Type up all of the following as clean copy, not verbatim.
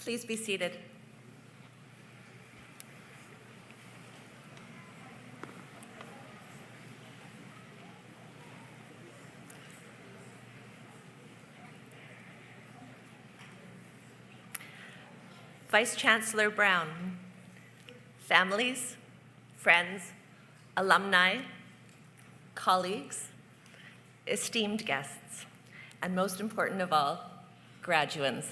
Please be seated. Vice Chancellor Brown, families, friends, alumni, colleagues, esteemed guests, and most important of all, graduands.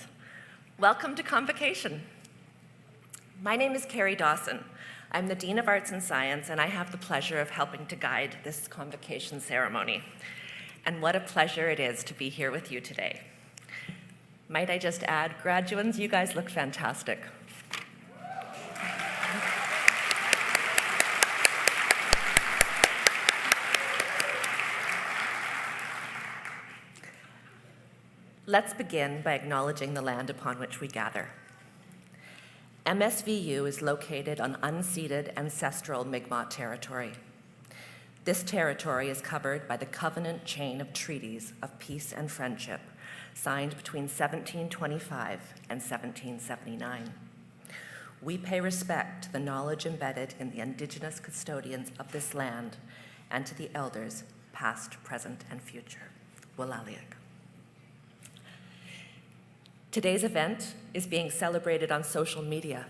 Welcome to Convocation. My name is Carrie Dawson. I'm the Dean of Arts and Science, and I have the pleasure of helping to guide this convocation ceremony. And what a pleasure it is to be here with you today. Might I just add, graduands, you guys look fantastic. Let's begin by acknowledging the land upon which we gather. MSVU is located on unceded ancestral Mi'kmaq territory. This territory is covered by the covenant chain of treaties of peace and friendship signed between 1725 and 1779. We pay respect to the knowledge embedded in the Indigenous custodians of this land and to the elders, past, present, and future. Walaliak. Today's event is being celebrated on social media.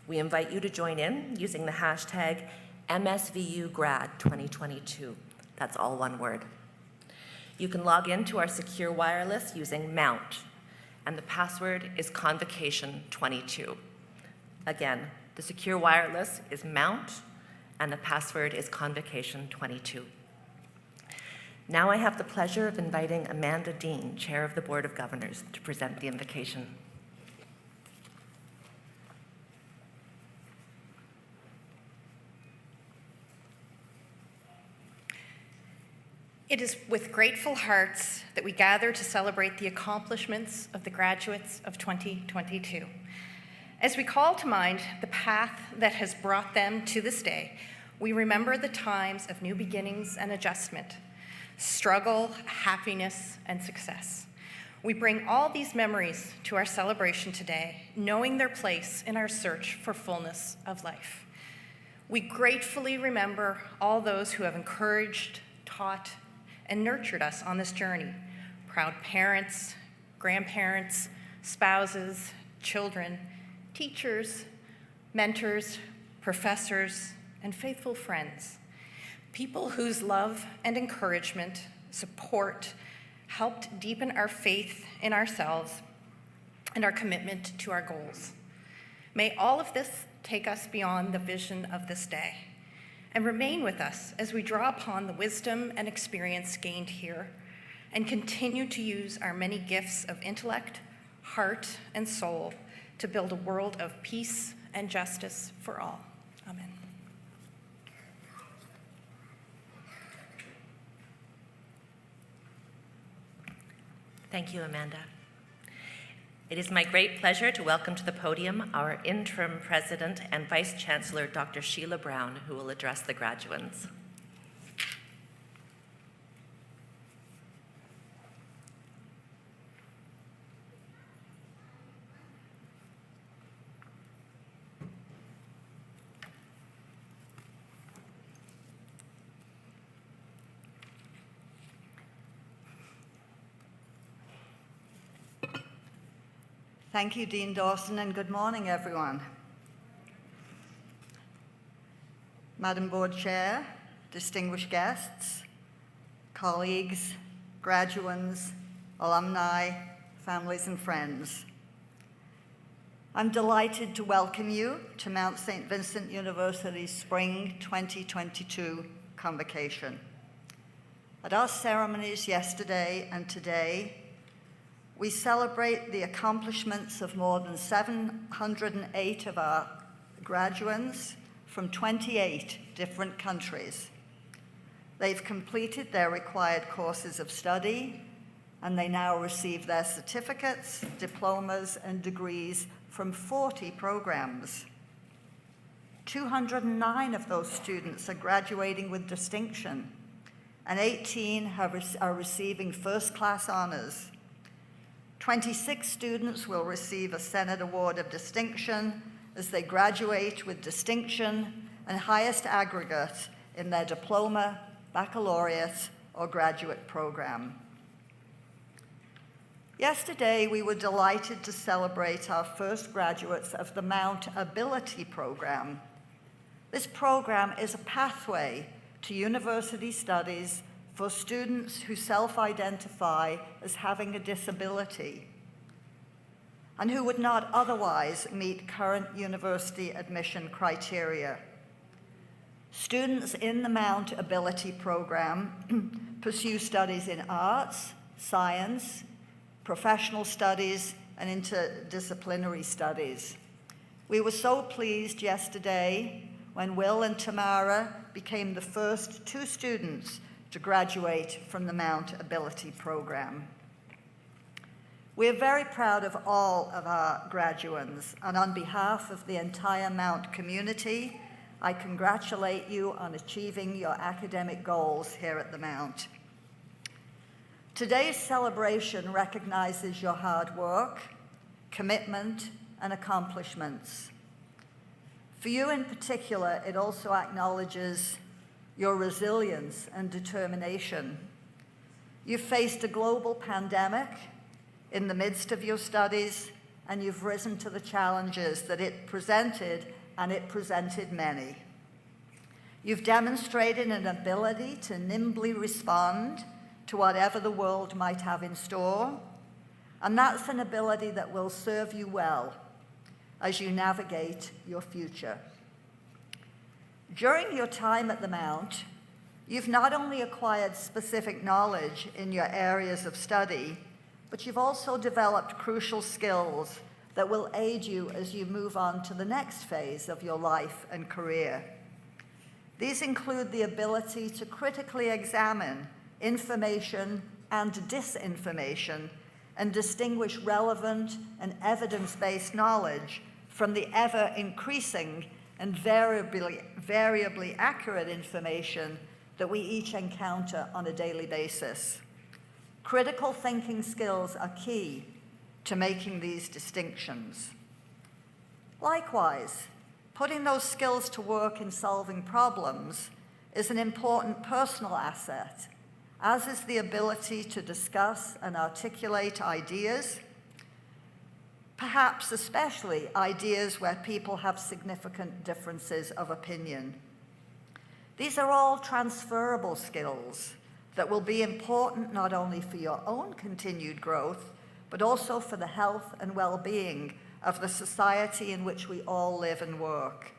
We invite you to join in using the hashtag MSVUGrad2022. That's all one word. You can log into our secure wireless using Mount, and the password is Convocation22. Again, the secure wireless is Mount, and the password is Convocation22. Now I have the pleasure of inviting Amanda Dean, Chair of the Board of Governors, to present the invocation. It is with grateful hearts that we gather to celebrate the accomplishments of the graduates of 2022. As we call to mind the path that has brought them to this day, we remember the times of new beginnings and adjustment, struggle, happiness, and success. We bring all these memories to our celebration today, knowing their place in our search for fullness of life. We gratefully remember all those who have encouraged, taught, and nurtured us on this journey. Proud parents, grandparents, spouses, children, teachers, mentors, professors, and faithful friends. People whose love and encouragement, support, helped deepen our faith in ourselves and our commitment to our goals. May all of this take us beyond the vision of this day and remain with us as we draw upon the wisdom and experience gained here and continue to use our many gifts of intellect, heart, and soul to build a world of peace and justice for all. Amen. Thank you, Amanda. It is my great pleasure to welcome to the podium our interim president and vice chancellor, Dr. Sheila Brown, who will address the graduands. Thank you, Dean Dawson, and good morning, everyone. Madam Board Chair, distinguished guests, colleagues, graduands, alumni, families, and friends. I'm delighted to welcome you to Mount St. Vincent University's Spring 2022 Convocation. At our ceremonies yesterday and today, we celebrate the accomplishments of more than 708 of our graduands from 28 different countries. They've completed their required courses of study, and they now receive their certificates, diplomas, and degrees from 40 programs. 209 of those students are graduating with distinction, and 18 are receiving first-class honors. 26 students will receive a Senate Award of Distinction as they graduate with distinction and highest aggregate in their diploma, baccalaureate, or graduate program. Yesterday, we were delighted to celebrate our first graduates of the Mount Ability Program. This program is a pathway to university studies for students who self-identify as having a disability and who would not otherwise meet current university admission criteria. Students in the Mount Ability Program pursue studies in arts, science, professional studies, and interdisciplinary studies. We were so pleased yesterday when Will and Tamara became the first two students to graduate from the Mount Ability Program. We are very proud of all of our graduands, and on behalf of the entire Mount community, I congratulate you on achieving your academic goals here at the Mount. Today's celebration recognizes your hard work, commitment, and accomplishments. For you in particular, it also acknowledges your resilience and determination. You've faced a global pandemic in the midst of your studies, and you've risen to the challenges that it presented, and it presented many. You've demonstrated an ability to nimbly respond to whatever the world might have in store, and that's an ability that will serve you well as you navigate your future. During your time at the Mount, you've not only acquired specific knowledge in your areas of study, but you've also developed crucial skills that will aid you as you move on to the next phase of your life and career. These include the ability to critically examine information and disinformation and distinguish relevant and evidence-based knowledge from the ever-increasing and variably accurate information that we each encounter on a daily basis. Critical thinking skills are key to making these distinctions. Likewise, putting those skills to work in solving problems is an important personal asset, as is the ability to discuss and articulate ideas, perhaps especially ideas where people have significant differences of opinion. These are all transferable skills that will be important not only for your own continued growth, but also for the health and well-being of the society in which we all live and work.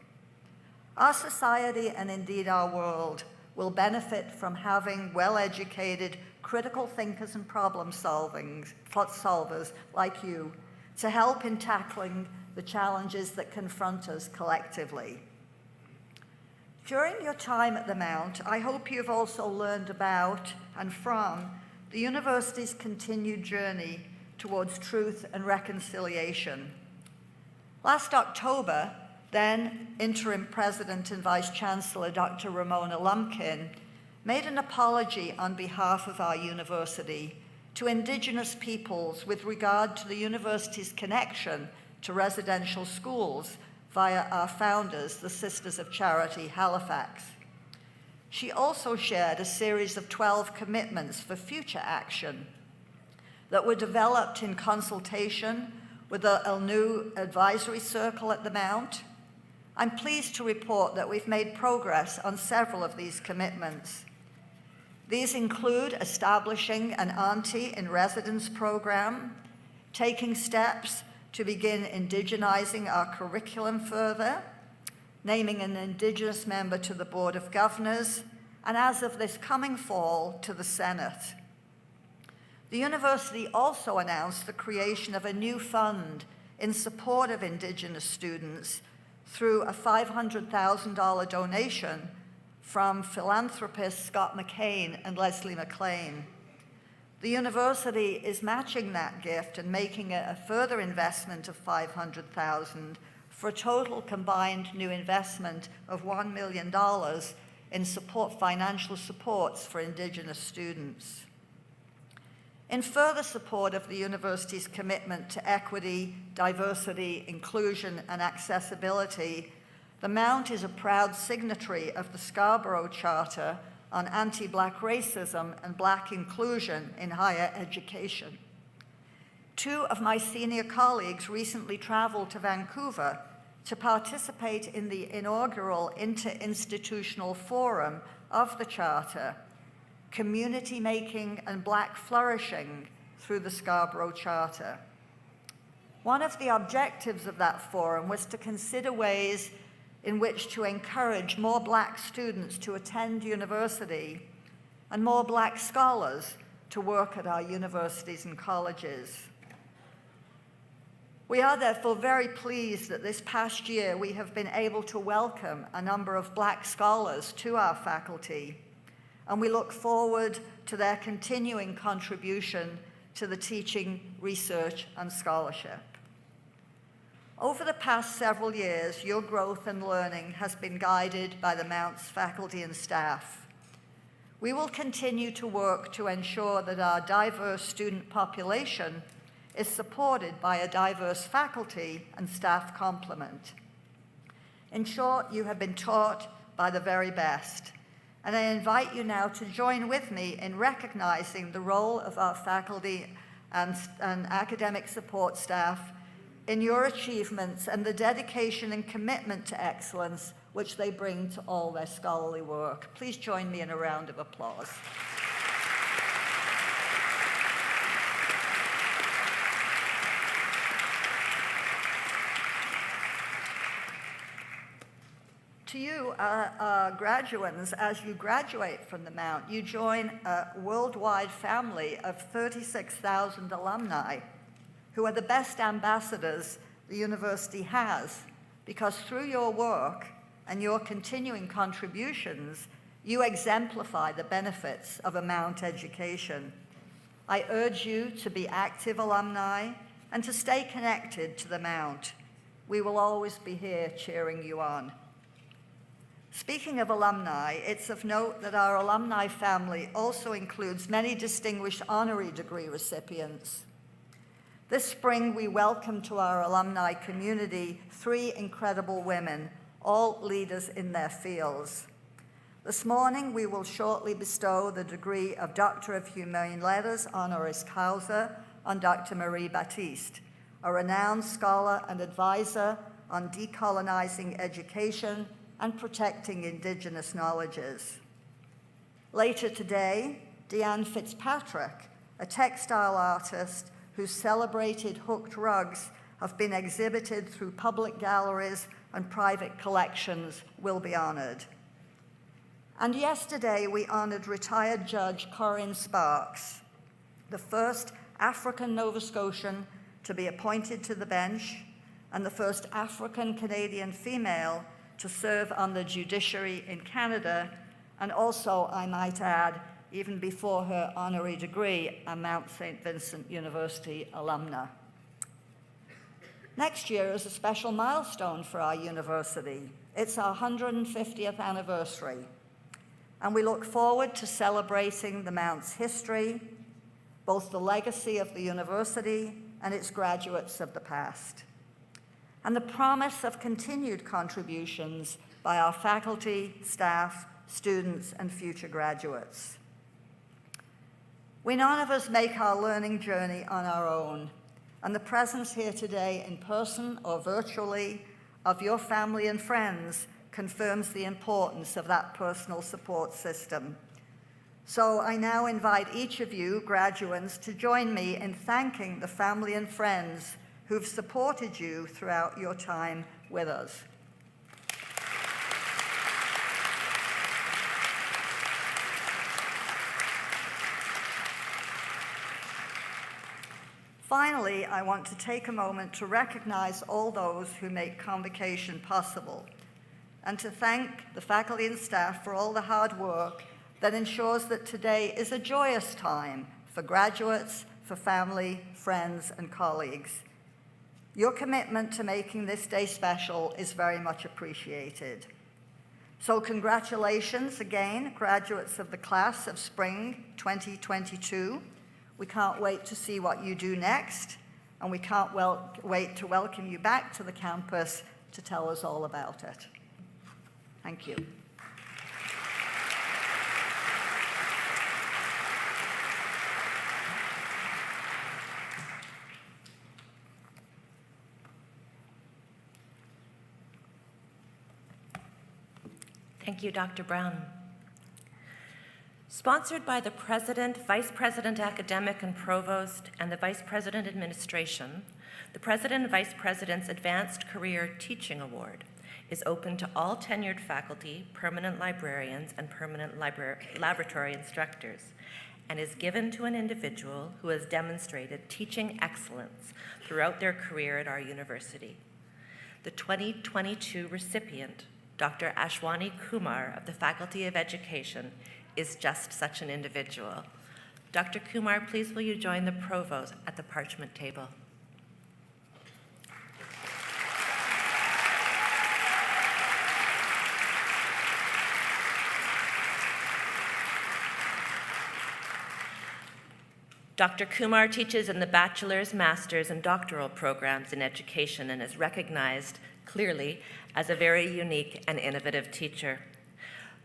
Our society, and indeed our world, will benefit from having well-educated, critical thinkers and problem solvers like you to help in tackling the challenges that confront us collectively. During your time at the Mount, I hope you've also learned about and from the university's continued journey towards truth and reconciliation. Last October, then Interim President and Vice Chancellor Dr. Ramona Lumpkin made an apology on behalf of our university to Indigenous peoples with regard to the university's connection to residential schools via our founders, the Sisters of Charity Halifax. She also shared a series of 12 commitments for future action that were developed in consultation with a new advisory circle at the Mount. I'm pleased to report that we've made progress on several of these commitments. These include establishing an Auntie in Residence program, taking steps to begin indigenizing our curriculum further, naming an Indigenous member to the Board of Governors, and as of this coming fall, to the Senate. The university also announced the creation of a new fund in support of Indigenous students through a $500,000 donation from philanthropists Scott McCain and Leslie McLean. The university is matching that gift and making a further investment of $500,000 for a total combined new investment of $1 million in financial supports for Indigenous students. In further support of the university's commitment to equity, diversity, inclusion, and accessibility, the Mount is a proud signatory of the Scarborough Charter on anti-Black racism and Black inclusion in higher education. 2 of my senior colleagues recently traveled to Vancouver to participate in the inaugural interinstitutional forum of the Charter, Community Making and Black Flourishing through the Scarborough Charter. One of the objectives of that forum was to consider ways in which to encourage more Black students to attend university and more Black scholars to work at our universities and colleges. We are therefore very pleased that this past year we have been able to welcome a number of Black scholars to our faculty, and we look forward to their continuing contribution to the teaching, research, and scholarship. Over the past several years, your growth and learning has been guided by the Mount's faculty and staff. We will continue to work to ensure that our diverse student population is supported by a diverse faculty and staff complement. In short, you have been taught by the very best, and I invite you now to join with me in recognizing the role of our faculty and academic support staff in your achievements and the dedication and commitment to excellence which they bring to all their scholarly work. Please join me in a round of applause. To you, graduands, as you graduate from the Mount, you join a worldwide family of 36,000 alumni who are the best ambassadors the university has, because through your work and your continuing contributions, you exemplify the benefits of a Mount education. I urge you to be active alumni and to stay connected to the Mount. We will always be here cheering you on. Speaking of alumni, it's of note that our alumni family also includes many distinguished honorary degree recipients. This spring, we welcome to our alumni community 3 incredible women, all leaders in their fields. This morning, we will shortly bestow the degree of Doctor of Humane Letters honoris causa on Dr. Marie Baptiste, a renowned scholar and advisor on decolonizing education and protecting Indigenous knowledges. Later today, Deanne Fitzpatrick, a textile artist whose celebrated hooked rugs have been exhibited through public galleries and private collections, will be honored. And yesterday, we honored retired Judge Corinne Sparks, the first African Nova Scotian to be appointed to the bench and the first African-Canadian female to serve on the judiciary in Canada, and also, I might add, even before her honorary degree, a Mount St. Vincent University alumna. Next year is a special milestone for our university. It's our 150th anniversary, and we look forward to celebrating the Mount's history, both the legacy of the university and its graduates of the past, and the promise of continued contributions by our faculty, staff, students, and future graduates. We none of us make our learning journey on our own, and the presence here today in person or virtually of your family and friends confirms the importance of that personal support system. So I now invite each of you, graduates, to join me in thanking the family and friends who've supported you throughout your time with us. Finally, I want to take a moment to recognize all those who make Convocation possible, and to thank the faculty and staff for all the hard work that ensures that today is a joyous time for graduates, for family, friends, and colleagues. Your commitment to making this day special is very much appreciated. So congratulations again, graduates of the class of spring 2022. We can't wait to see what you do next, and we can't wait to welcome you back to the campus to tell us all about it. Thank you. Thank you, Dr. Brown. Sponsored by the President, Vice President Academic and Provost, and the Vice President Administration, the President and Vice President's Advanced Career Teaching Award is open to all tenured faculty, permanent librarians, and permanent laboratory instructors, and is given to an individual who has demonstrated teaching excellence throughout their career at our university. The 2022 recipient, Dr. Ashwani Kumar of the Faculty of Education, is just such an individual. Dr. Kumar, please will you join the provost at the parchment table? Dr. Kumar teaches in the bachelor's, master's, and doctoral programs in education and is recognized clearly as a very unique and innovative teacher.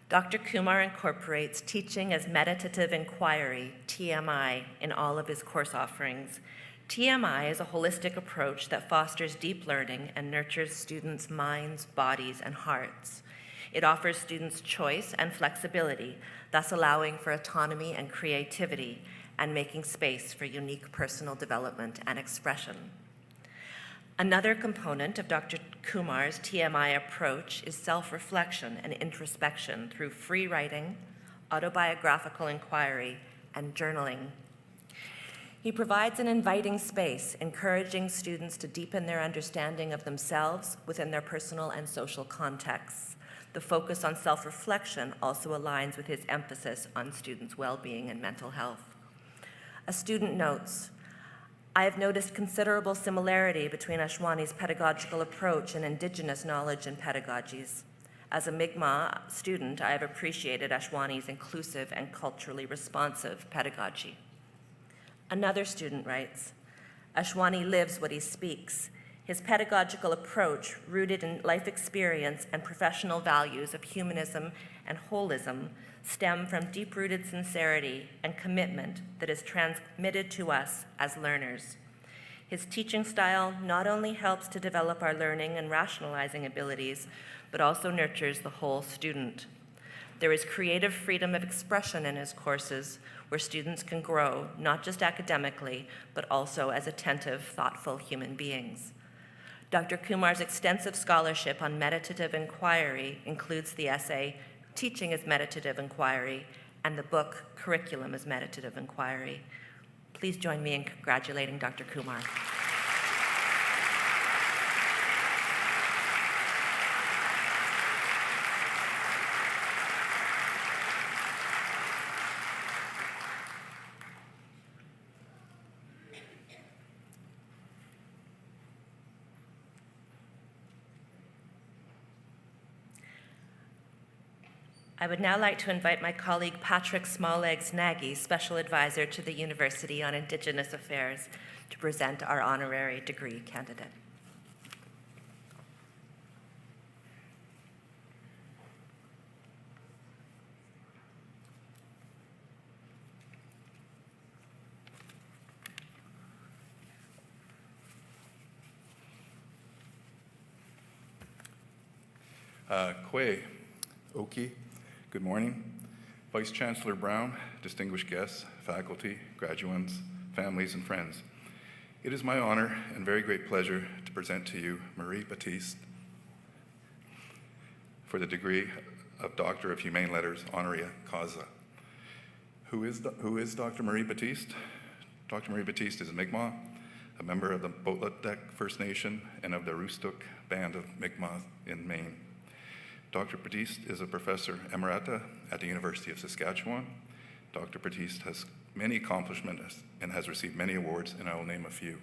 Dr. Kumar incorporates teaching as meditative inquiry, TMI, in all of his course offerings. TMI is a holistic approach that fosters deep learning and nurtures students' minds, bodies, and hearts. It offers students choice and flexibility, thus allowing for autonomy and creativity and making space for unique personal development and expression. Another component of Dr. Kumar's TMI approach is self-reflection and introspection through free writing, autobiographical inquiry, and journaling. He provides an inviting space, encouraging students to deepen their understanding of themselves within their personal and social contexts. The focus on self-reflection also aligns with his emphasis on students' well-being and mental health. A student notes, I have noticed considerable similarity between Ashwani's pedagogical approach and Indigenous knowledge and pedagogies. As a Mi'kmaq student, I have appreciated Ashwani's inclusive and culturally responsive pedagogy. Another student writes, Ashwani lives what he speaks. His pedagogical approach, rooted in life experience and professional values of humanism and holism, stem from deep-rooted sincerity and commitment that is transmitted to us as learners. His teaching style not only helps to develop our learning and rationalizing abilities, but also nurtures the whole student. There is creative freedom of expression in his courses where students can grow, not just academically, but also as attentive, thoughtful human beings. Dr. Kumar's extensive scholarship on meditative inquiry includes the essay, Teaching as Meditative Inquiry, and the book, Curriculum as Meditative Inquiry. Please join me in congratulating Dr. Kumar. I would now like to invite my colleague Patrick Smalllegs Nagy, Special Advisor to the University on Indigenous Affairs, to present our honorary degree candidate. Kwe, Oki, good morning. Vice Chancellor Brown, distinguished guests, faculty, graduates, families, and friends. It is my honor and very great pleasure to present to you Marie Baptiste for the degree of Doctor of Humane Letters, honoris causa. Who is Dr. Marie Baptiste? Dr. Marie Baptiste is a Mi'kmaq, a member of the Botlek First Nation and of the Aroostook Band of Mi'kmaq in Maine. Dr. Baptiste is a professor emerita at the University of Saskatchewan. Dr. Baptiste has many accomplishments and has received many awards, and I will name a few.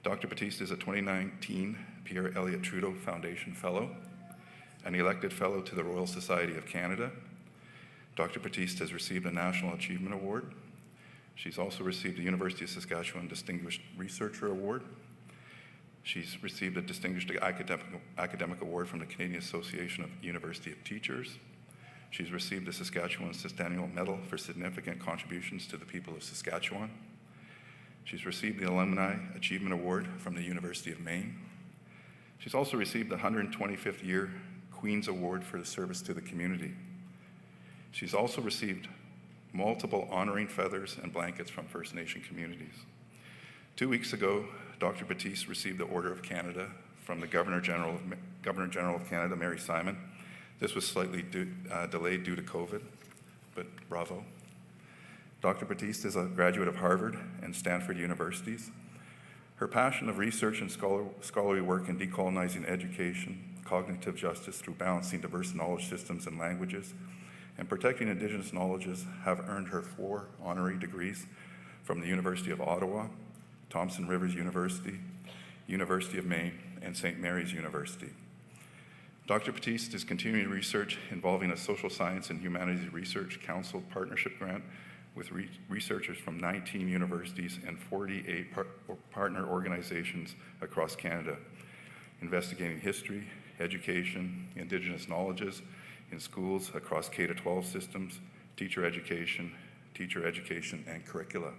Dr. Baptiste is a 2019 Pierre Elliott Trudeau Foundation Fellow, an elected Fellow to the Royal Society of Canada. Dr. Baptiste has received a National Achievement Award, She's also received the University of Saskatchewan Distinguished Researcher Award. She's received a Distinguished Academic Award from the Canadian Association of University of Teachers. She's received the Saskatchewan Centennial Medal for significant contributions to the people of Saskatchewan. She's received the Alumni Achievement Award from the University of Maine. She's also received the 125th Year Queen's Award for the service to the community. She's also received multiple honoring feathers and blankets from First Nation communities. 2 weeks ago, Dr. Batiste received the Order of Canada from the Governor General of Canada, Mary Simon. This was slightly delayed due to COVID, but bravo. Dr. Batiste is a graduate of Harvard and Stanford universities. Her passion of research and scholarly work in decolonizing education, cognitive justice through balancing diverse knowledge systems and languages, and protecting Indigenous knowledges have earned her 4 honorary degrees from the University of Ottawa, Thompson Rivers University, University of Maine, and St. Mary's University. Dr. Batiste is continuing research involving a Social Science and Humanities Research Council partnership grant with researchers from 19 universities and 48 partner organizations across Canada, investigating history, education, Indigenous knowledges in schools across K-12 systems, teacher education, and curricula.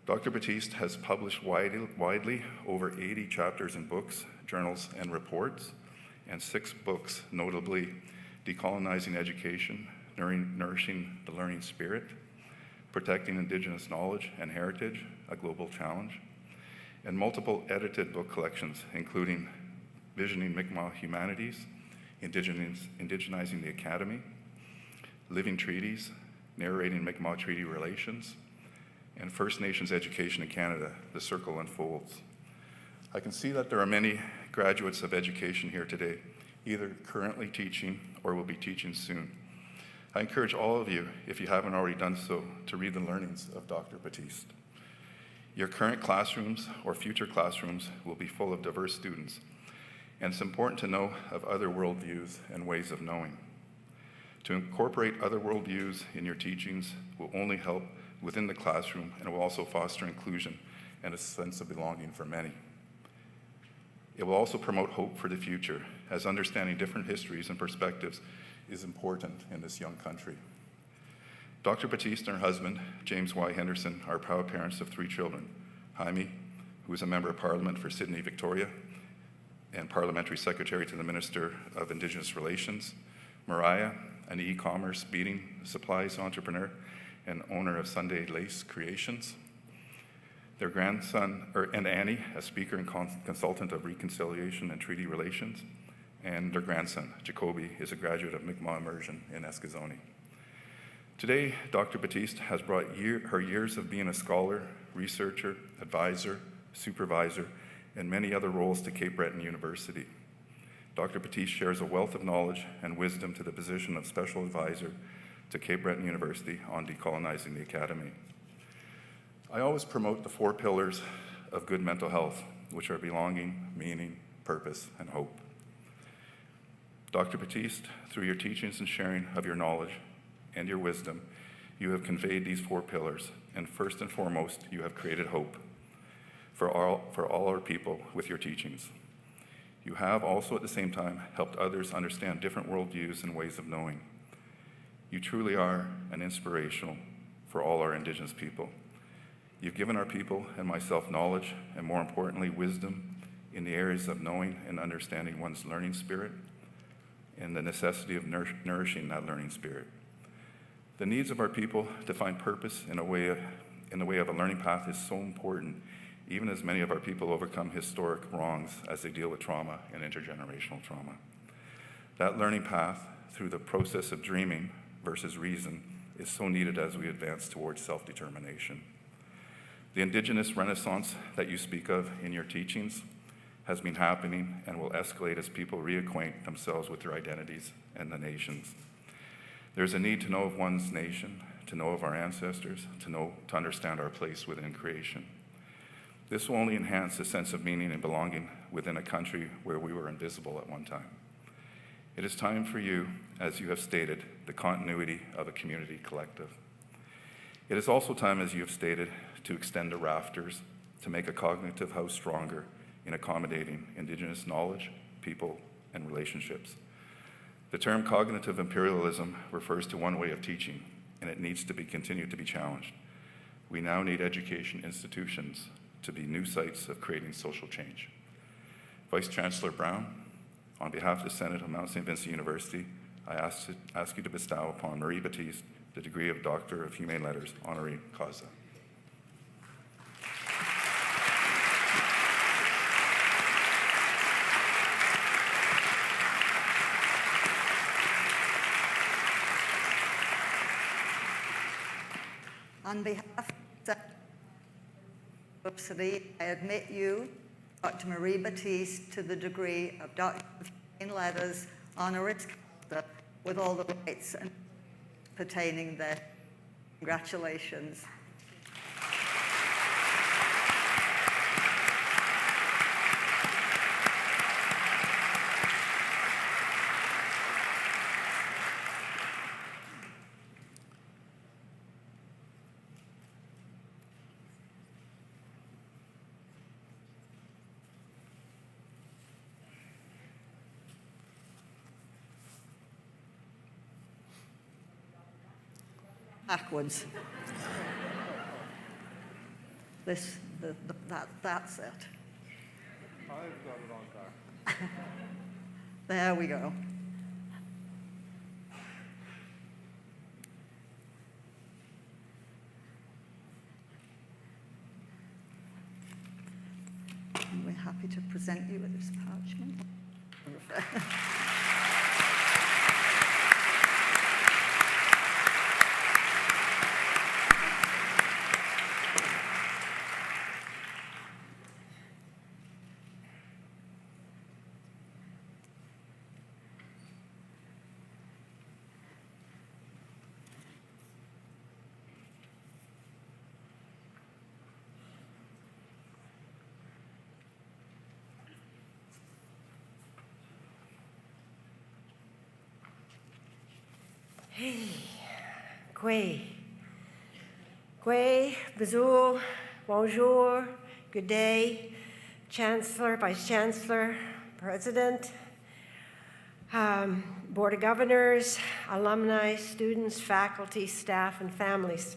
Dr. Batiste has published widely over 80 chapters in books, journals, and reports, and 6 books, notably Decolonizing Education, Nourishing the Learning Spirit, Protecting Indigenous Knowledge and Heritage, A Global Challenge, and multiple edited book collections, including Visioning Mi'kmaq Humanities, Indigenizing the Academy, Living Treaties, Narrating Mi'kmaq Treaty Relations, and First Nations Education in Canada, The Circle Unfolds. I can see that there are many graduates of education here today, either currently teaching or will be teaching soon. I encourage all of you, if you haven't already done so, to read the learnings of Dr. Batiste. Your current classrooms or future classrooms will be full of diverse students, and it's important to know of other worldviews and ways of knowing. To incorporate other worldviews in your teachings will only help within the classroom and will also foster inclusion and a sense of belonging for many. It will also promote hope for the future, as understanding different histories and perspectives is important in this young country. Dr. Batiste and her husband, James Y. Henderson, are proud parents of 3 children. Jaime, who is a member of Parliament for Sydney, Victoria, and Parliamentary Secretary to the Minister of Indigenous Relations. Mariah, an e-commerce beading supplies entrepreneur and owner of Sunday Lace Creations. Their grandson, and Annie, a speaker and consultant of reconciliation and treaty relations. And their grandson, Jacoby, is a graduate of Mi'kmaq Immersion in Eskizoni. Today, Dr. Batiste has brought her years of being a scholar, researcher, advisor, supervisor, and many other roles to Cape Breton University. Dr. Batiste shares a wealth of knowledge and wisdom to the position of Special Advisor to Cape Breton University on decolonizing the Academy. I always promote the 4 pillars of good mental health, which are belonging, meaning, purpose, and hope. Dr. Batiste, through your teachings and sharing of your knowledge and your wisdom, you have conveyed these 4 pillars, and first and foremost, you have created hope for all our people with your teachings. You have also at the same time helped others understand different worldviews and ways of knowing. You truly are an inspirational for all our Indigenous people. You've given our people and myself knowledge, and more importantly, wisdom in the areas of knowing and understanding one's learning spirit and the necessity of nourishing that learning spirit. The needs of our people to find purpose in the way of a learning path is so important, even as many of our people overcome historic wrongs as they deal with trauma and intergenerational trauma. That learning path through the process of dreaming versus reason is so needed as we advance towards self-determination. The Indigenous Renaissance that you speak of in your teachings has been happening and will escalate as people reacquaint themselves with their identities and the nations. There's a need to know of one's nation, to know of our ancestors, to understand our place within creation. This will only enhance the sense of meaning and belonging within a country where we were invisible at one time. It is time for you, as you have stated, the continuity of a community collective. It is also time, as you have stated, to extend the rafters to make a cognitive house stronger in accommodating Indigenous knowledge, people, and relationships. The term cognitive imperialism refers to one way of teaching, and it needs to be continued to be challenged. We now need education institutions to be new sites of creating social change. Vice Chancellor Brown, on behalf of the Senate of Mount St. Vincent University, I ask you to bestow upon Marie Batiste the degree of Doctor of Humane Letters, honoris causa. On behalf of the University, I admit you, Dr. Marie Batiste, to the degree of Doctor of Humane Letters, honoris causa, with all the rights and pertaining there. Congratulations. Backwards. That's it. I've got it on back. There we go. And we're happy to present you with this parchment. Hey, Gui, bonjour, bonjour, good day, Chancellor, Vice Chancellor, President, Board of Governors, alumni, students, faculty, staff, and families.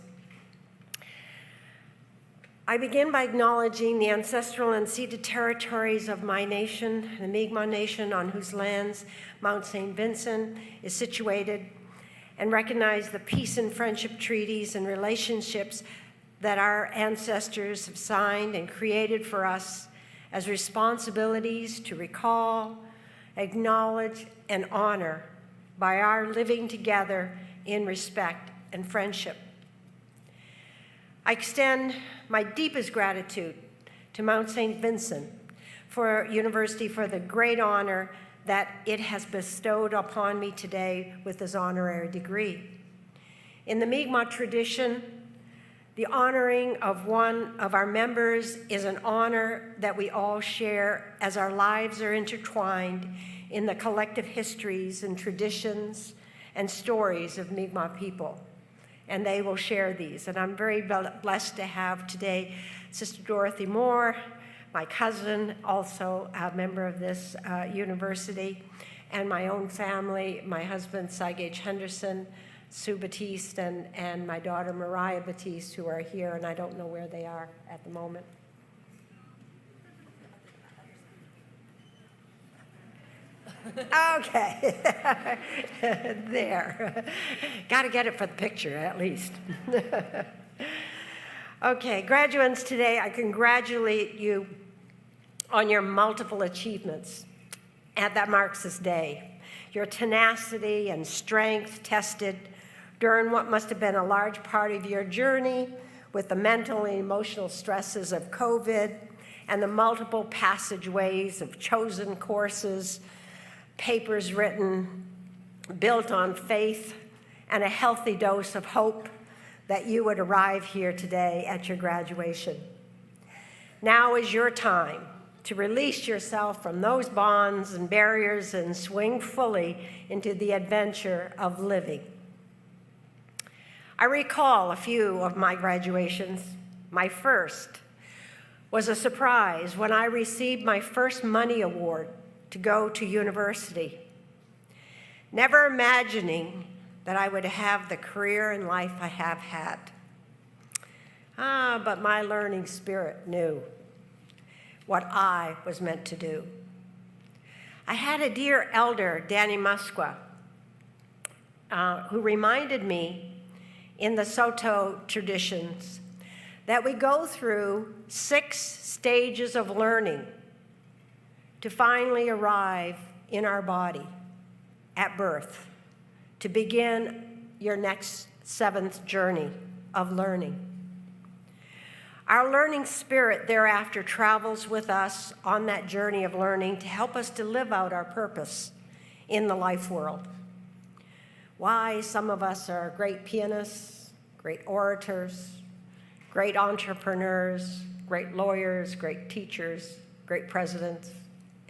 I begin by acknowledging the ancestral and ceded territories of my nation, the Mi'kmaq Nation, on whose lands Mount St. Vincent is situated, and recognize the peace and friendship treaties and relationships that our ancestors have signed and created for us as responsibilities to recall, acknowledge, and honor by our living together in respect and friendship. I extend my deepest gratitude to Mount St. Vincent University for the great honor that it has bestowed upon me today with this honorary degree. In the Mi'kmaq tradition, the honoring of one of our members is an honor that we all share as our lives are intertwined in the collective histories and traditions and stories of Mi'kmaq people. And they will share these. And I'm very blessed to have today Sister Dorothy Moore, my cousin, also a member of this university, and my own family, my husband, Saigage Henderson, Sue Batiste, and my daughter, Mariah Batiste, who are here, and I don't know where they are at the moment. Okay, there. Got to get it for the picture, at least. Okay, graduates, today I congratulate you on your multiple achievements, and that marks this day. Your tenacity and strength tested during what must have been a large part of your journey with the mental and emotional stresses of COVID and the multiple passageways of chosen courses, papers written, built on faith, and a healthy dose of hope that you would arrive here today at your graduation. Now is your time to release yourself from those bonds and barriers and swing fully into the adventure of living. I recall a few of my graduations. My first was a surprise when I received my first money award to go to university, never imagining that I would have the career in life I have had. But my learning spirit knew what I was meant to do. I had a dear elder, Danny Musqua, who reminded me in the Soto traditions that we go through 6 stages of learning to finally arrive in our body at birth, to begin your next 7th journey of learning. Our learning spirit thereafter travels with us on that journey of learning to help us to live out our purpose in the life world. Why some of us are great pianists, great orators, great entrepreneurs, great lawyers, great teachers, great presidents,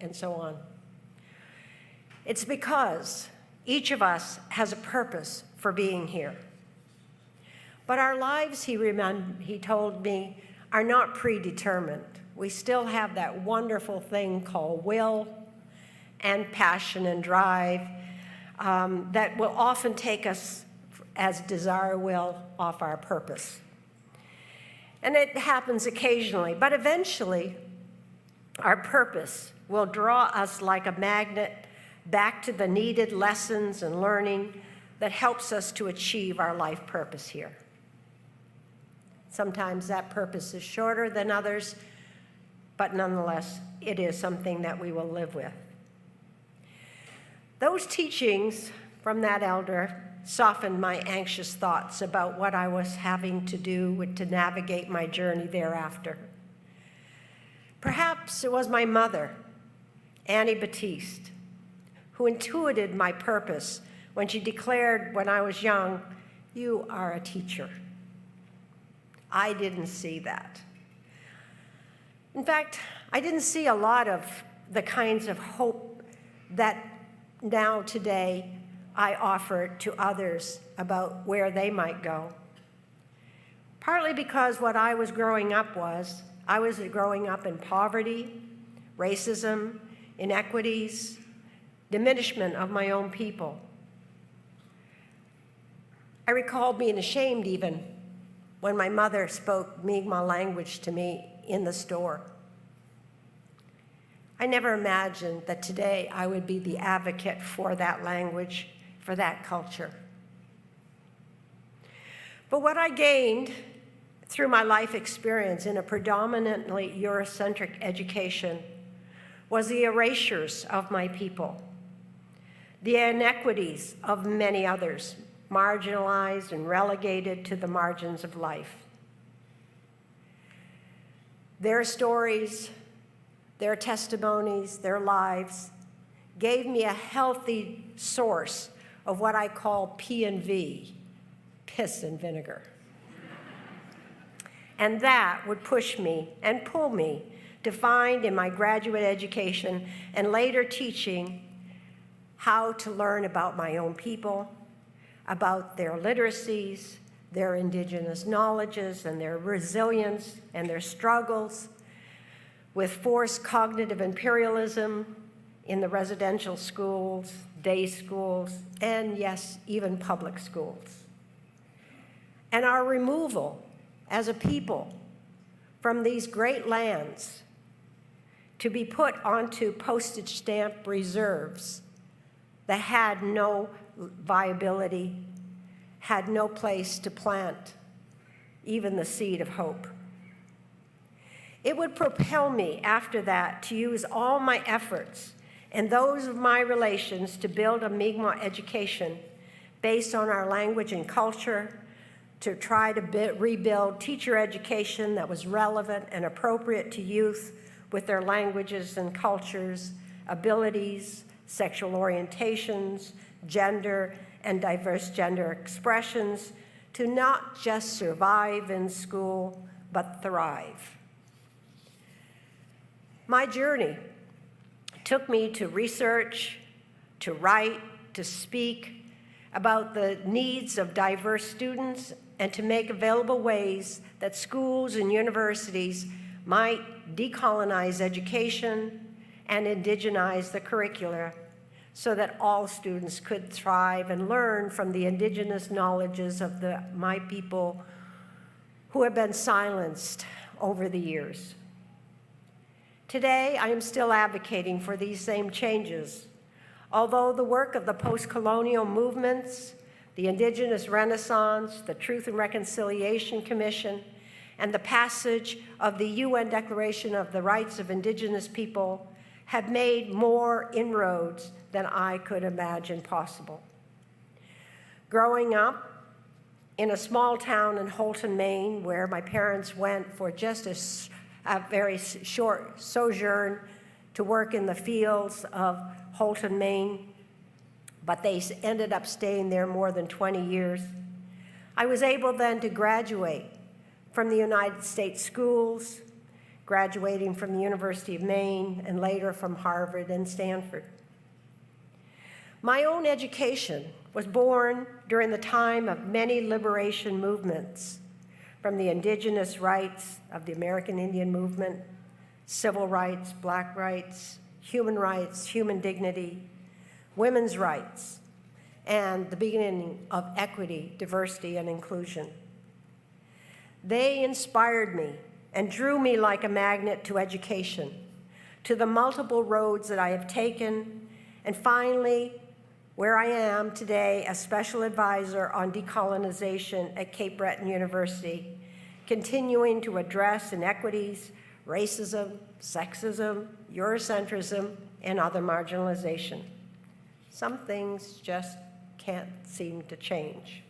and so on. It's because each of us has a purpose for being here. But our lives, he told me, are not predetermined. We still have that wonderful thing called will and passion and drive that will often take us, as desire will, off our purpose. And it happens occasionally, but eventually our purpose will draw us like a magnet back to the needed lessons and learning that helps us to achieve our life purpose here. Sometimes that purpose is shorter than others, but nonetheless, it is something that we will live with. Those teachings from that elder softened my anxious thoughts about what I was having to do to navigate my journey thereafter. Perhaps it was my mother, Annie Batiste, who intuited my purpose when she declared when I was young, "You are a teacher." I didn't see that. In fact, I didn't see a lot of the kinds of hope that now today I offer to others about where they might go. Partly because what I was growing up in poverty, racism, inequities, diminishment of my own people. I recall being ashamed even when my mother spoke Mi'kmaq language to me in the store. I never imagined that today I would be the advocate for that language, for that culture. But what I gained through my life experience in a predominantly Eurocentric education was the erasures of my people, the inequities of many others, marginalized and relegated to the margins of life. Their stories, their testimonies, their lives gave me a healthy source of what I call P&V, piss and vinegar. And that would push me and pull me to find in my graduate education and later teaching how to learn about my own people, about their literacies, their indigenous knowledges, and their resilience and their struggles with forced cognitive imperialism in the residential schools, day schools, and yes, even public schools. And our removal as a people from these great lands to be put onto postage stamp reserves that had no viability, had no place to plant even the seed of hope. It would propel me after that to use all my efforts and those of my relations to build a Mi'kmaq education based on our language and culture, to try to rebuild teacher education that was relevant and appropriate to youth with their languages and cultures, abilities, sexual orientations, gender, and diverse gender expressions, to not just survive in school, but thrive. My journey took me to research, to write, to speak about the needs of diverse students and to make available ways that schools and universities might decolonize education and indigenize the curricula so that all students could thrive and learn from the indigenous knowledges of my people who have been silenced over the years. Today, I am still advocating for these same changes, although the work of the post-colonial movements, the Indigenous Renaissance, the Truth and Reconciliation Commission, and the passage of the UN Declaration of the Rights of Indigenous People have made more inroads than I could imagine possible. Growing up in a small town in Holton, Maine, where my parents went for just a very short sojourn to work in the fields of Holton, Maine, but they ended up staying there more than 20 years. I was able then to graduate from the United States schools, graduating from the University of Maine, and later from Harvard and Stanford. My own education was born during the time of many liberation movements, from the indigenous rights of the American Indian movement, civil rights, black rights, human dignity, women's rights, and the beginning of equity, diversity, and inclusion. They inspired me and drew me like a magnet to education, to the multiple roads that I have taken, and finally, where I am today as special advisor on decolonization at Cape Breton University, continuing to address inequities, racism, sexism, Eurocentrism, and other marginalization. Some things just can't seem to change.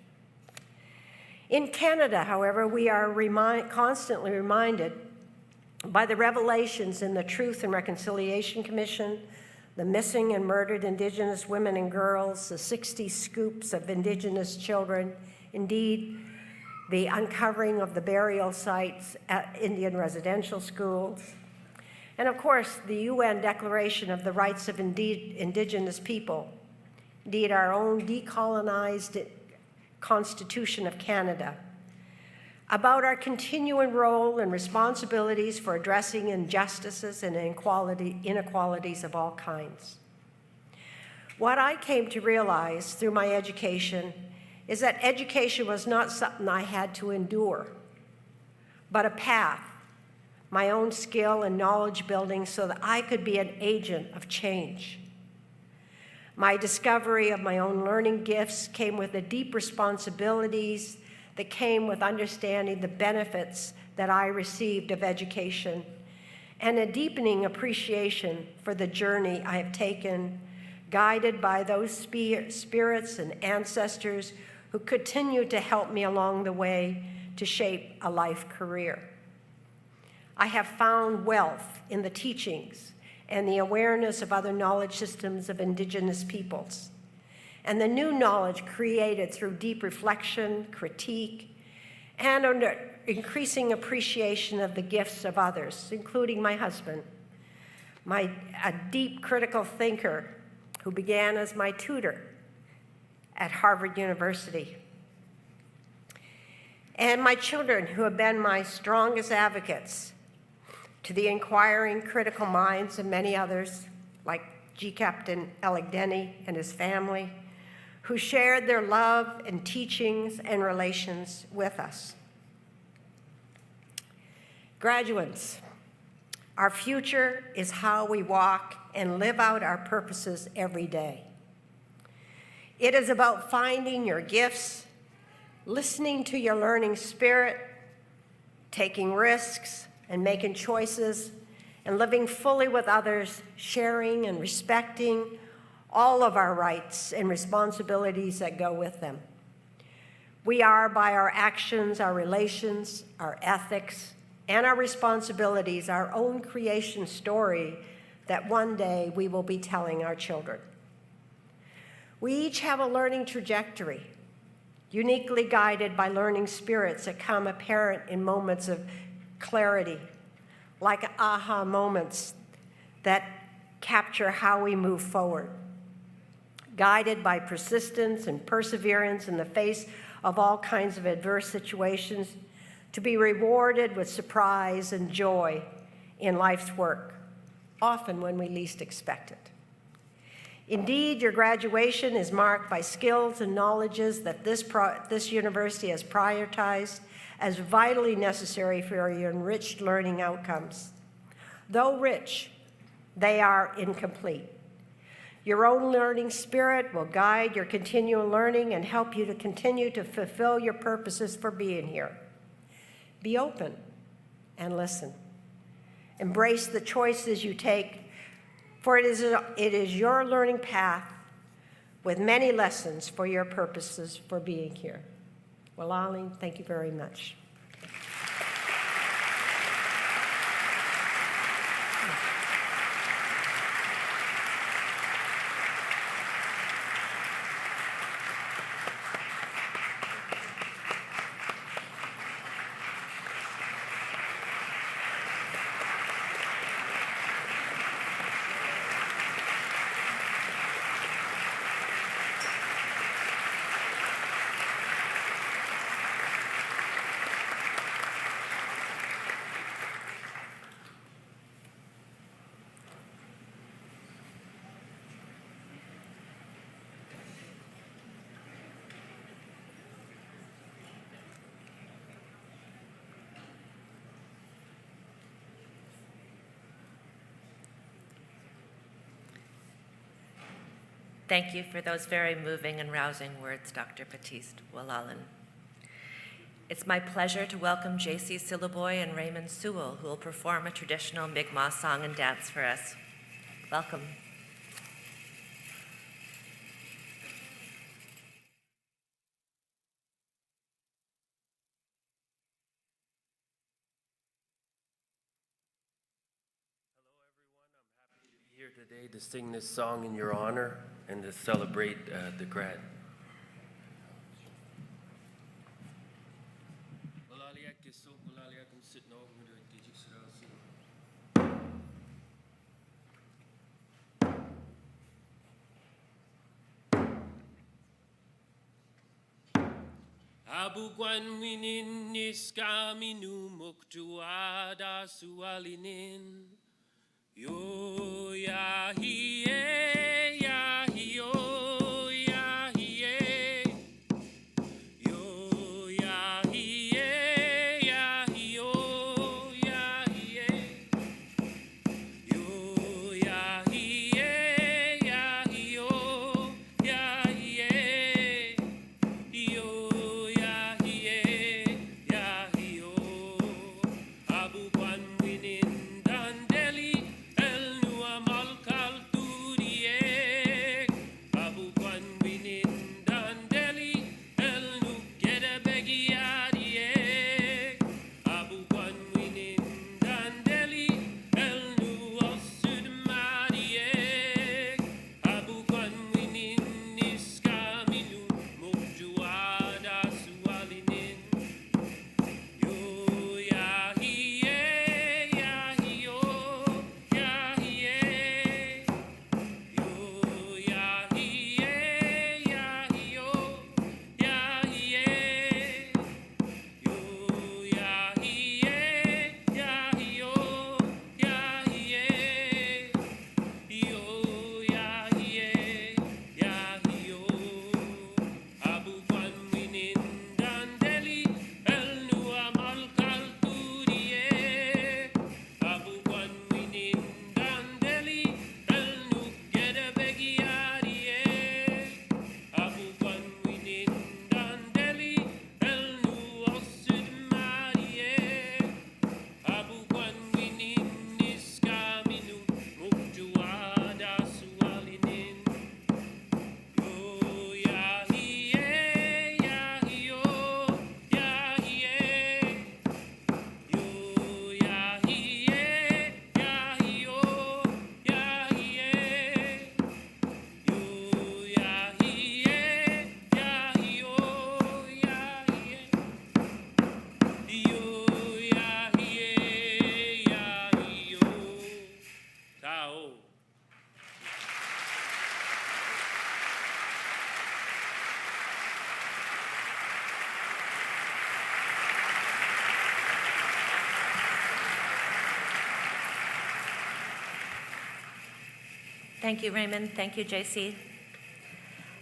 In Canada, however, we are constantly reminded by the revelations in the Truth and Reconciliation Commission, the missing and murdered Indigenous women and girls, the 60 scoops of Indigenous children, indeed, the uncovering of the burial sites at Indian residential schools, and of course, the UN Declaration of the Rights of Indigenous People, indeed our own decolonized Constitution of Canada, about our continuing role and responsibilities for addressing injustices and inequalities of all kinds. What I came to realize through my education is that education was not something I had to endure, but a path, my own skill and knowledge building so that I could be an agent of change. My discovery of my own learning gifts came with the deep responsibilities that came with understanding the benefits that I received of education and a deepening appreciation for the journey I have taken, guided by those spirits and ancestors who continue to help me along the way to shape a life career. I have found wealth in the teachings and the awareness of other knowledge systems of Indigenous peoples, and the new knowledge created through deep reflection, critique, and under increasing appreciation of the gifts of others, including my husband, a deep critical thinker who began as my tutor at Harvard University, and my children who have been my strongest advocates, to the inquiring critical minds of many others, like G. Captain Elegdeni and his family, who shared their love and teachings and relations with us. Graduates, our future is how we walk and live out our purposes every day. It is about finding your gifts, listening to your learning spirit, taking risks, and making choices, and living fully with others, sharing and respecting all of our rights and responsibilities that go with them. We are, by our actions, our relations, our ethics, and our responsibilities, our own creation story that one day we will be telling our children. We each have a learning trajectory, uniquely guided by learning spirits that come apparent in moments of clarity, like aha moments that capture how we move forward. guided by persistence and perseverance in the face of all kinds of adverse situations, to be rewarded with surprise and joy in life's work, often when we least expect it. Indeed, your graduation is marked by skills and knowledges that this university has prioritized as vitally necessary for your enriched learning outcomes. Though rich, they are incomplete. Your own learning spirit will guide your continual learning and help you to continue to fulfill your purposes for being here. Be open and listen. Embrace the choices you take, for it is your learning path with many lessons for your purposes for being here. Well, Arlene, thank you very much. Thank you for those very moving and rousing words, Dr. Batiste Walalan. It's my pleasure to welcome J.C. Sillaboy and Raymond Sewell, who will perform a traditional Mi'kmaq song and dance for us. Welcome. Here today to sing this song in your honor and to celebrate the grad. Abu Gwan winin niskaminu muktuada sualinin. Yo ya hiye ya hiyo ya hiye. Yo ya hiye ya hiyo ya hiye. Yo ya hiye ya hiyo ya hiye. Yo ya hiye ya hiyo. Abu Kwan winin dandeli. El nuamal kalturie Thank you, Raymond. Thank you, JC.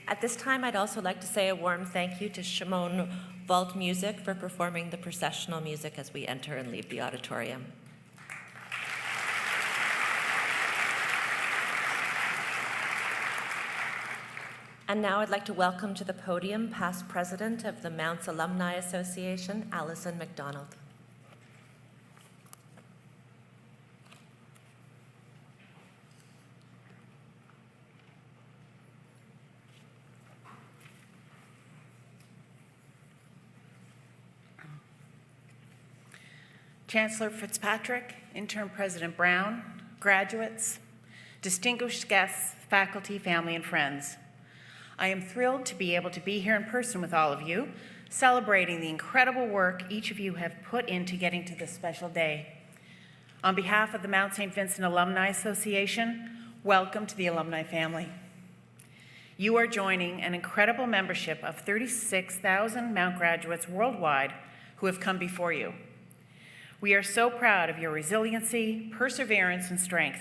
At this time, I'd also like to say a warm thank you to Shimon Vault Music for performing the processional music as we enter and leave the auditorium. And now I'd like to welcome to the podium past president of the Mounts Alumni Association, Alison McDonald. Chancellor Fitzpatrick, Interim President Brown, graduates, distinguished guests, faculty, family, and friends. I am thrilled to be able to be here in person with all of you, celebrating the incredible work each of you have put into getting to this special day. On behalf of the Mount St. Vincent Alumni Association, welcome to the alumni family. You are joining an incredible membership of 36,000 Mount graduates worldwide who have come before you. We are so proud of your resiliency, perseverance, and strength,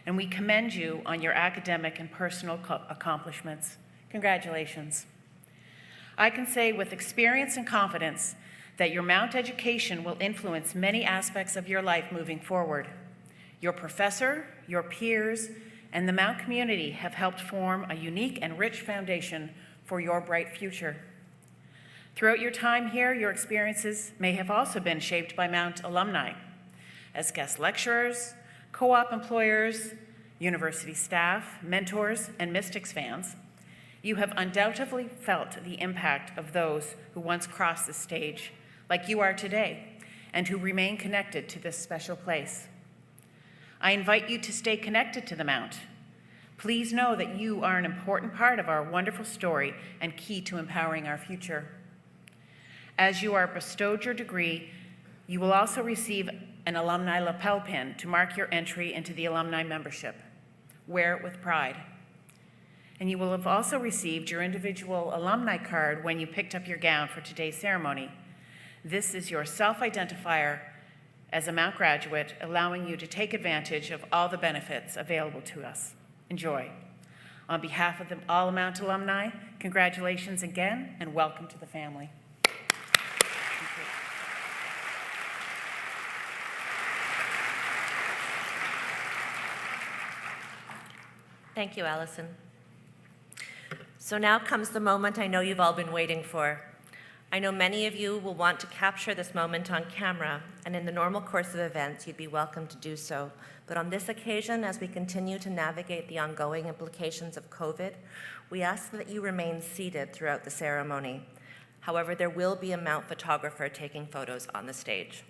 and we commend you on your academic and personal accomplishments. Congratulations. I can say with experience and confidence that your Mount education will influence many aspects of your life moving forward. Your professor, your peers, and the Mount community have helped form a unique and rich foundation for your bright future. Throughout your time here, your experiences may have also been shaped by Mount alumni as guest lecturers, co-op employers, university staff, mentors, and Mystics fans. You have undoubtedly felt the impact of those who once crossed the stage, like you are today, and who remain connected to this special place. I invite you to stay connected to the Mount. Please know that you are an important part of our wonderful story and key to empowering our future. As you are bestowed your degree, you will also receive an alumni lapel pin to mark your entry into the alumni membership. Wear it with pride. And you will have also received your individual alumni card when you picked up your gown for today's ceremony. This is your self-identifier as a Mount graduate, allowing you to take advantage of all the benefits available to us. Enjoy. On behalf of all Mount alumni, congratulations again and welcome to the family. Thank you, Alison. So now comes the moment I know you've all been waiting for. I know many of you will want to capture this moment on camera, and in the normal course of events, you'd be welcome to do so. But on this occasion, as we continue to navigate the ongoing implications of COVID, we ask that you remain seated throughout the ceremony. However, there will be a Mount photographer taking photos on the stage.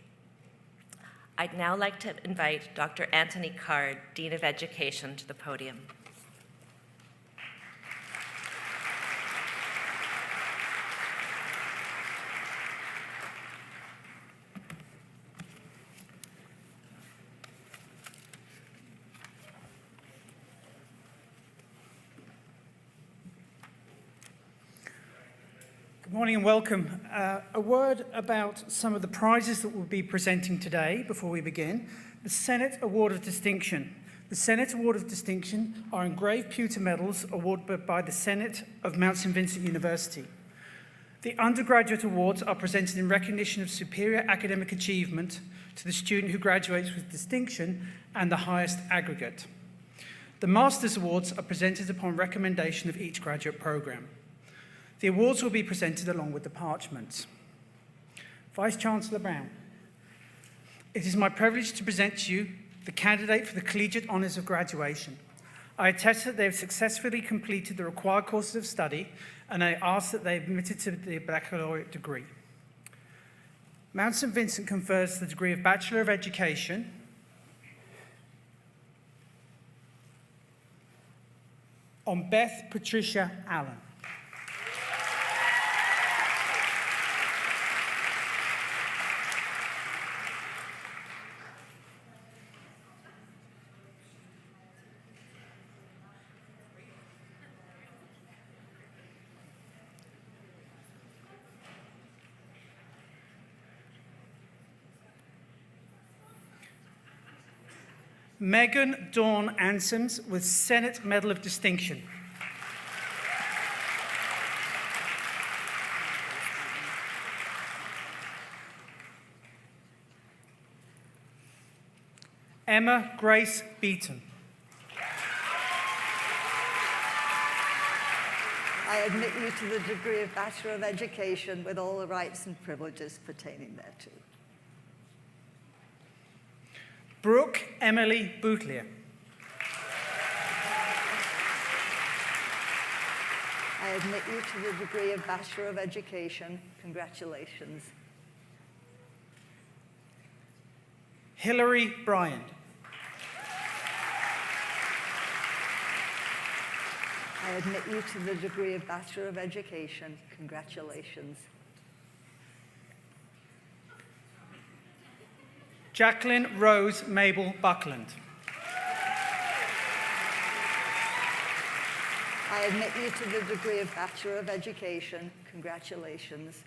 I'd now like to invite Dr. Anthony Card, Dean of Education, to the podium. Good morning and welcome. A word about some of the prizes that we'll be presenting today before we begin. The Senate Award of Distinction. The Senate Award of Distinction are engraved pewter medals awarded by the Senate of Mount St. Vincent University. The undergraduate awards are presented in recognition of superior academic achievement to the student who graduates with distinction and the highest aggregate. The Master's Awards are presented upon recommendation of each graduate program. The awards will be presented along with the parchments. Vice-Chancellor Brown, it is my privilege to present to you the candidate for the Collegiate Honours of Graduation. I attest that they have successfully completed the required courses of study, and I ask that they be admitted to the baccalaureate degree. Mount St. Vincent confers the degree of Bachelor of Education on Beth Patricia Allen. Megan Dawn Ansems with Senate Medal of Distinction. Emma Grace Beaton. I admit you to the degree of Bachelor of Education with all the rights and privileges pertaining thereto. Brooke Emily Boutlier. I admit you to the degree of Bachelor of Education. Congratulations. Hilary Bryant. I admit you to the degree of Bachelor of Education. Congratulations. Jacqueline Rose Mabel Buckland. I admit you to the degree of Bachelor of Education. Congratulations.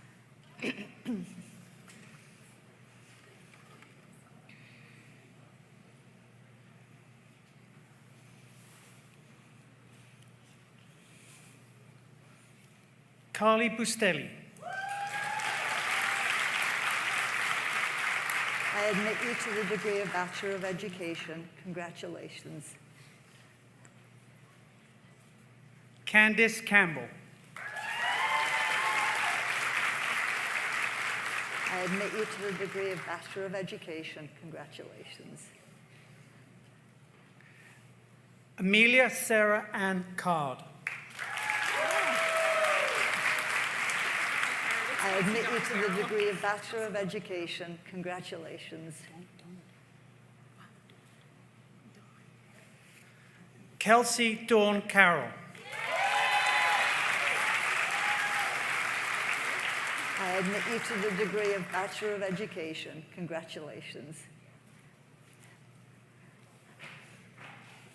Carly Bustelli. I admit you to the degree of Bachelor of Education. Congratulations. Candice Campbell. I admit you to the degree of Bachelor of Education. Congratulations. Amelia Sarah Ann Card. I admit you to the degree of Bachelor of Education. Congratulations. Kelsey Dawn Carroll. I admit you to the degree of Bachelor of Education. Congratulations.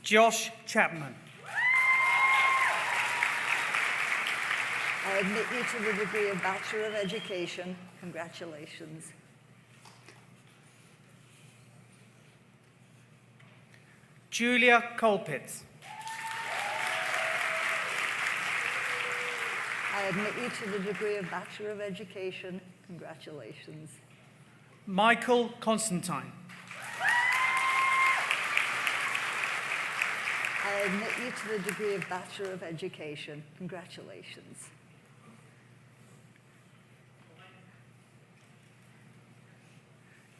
Josh Chapman. I admit you to the degree of Bachelor of Education. Congratulations. Julia Colpitts. I admit you to the degree of Bachelor of Education. Congratulations. Michael Constantine. I admit you to the degree of Bachelor of Education. Congratulations.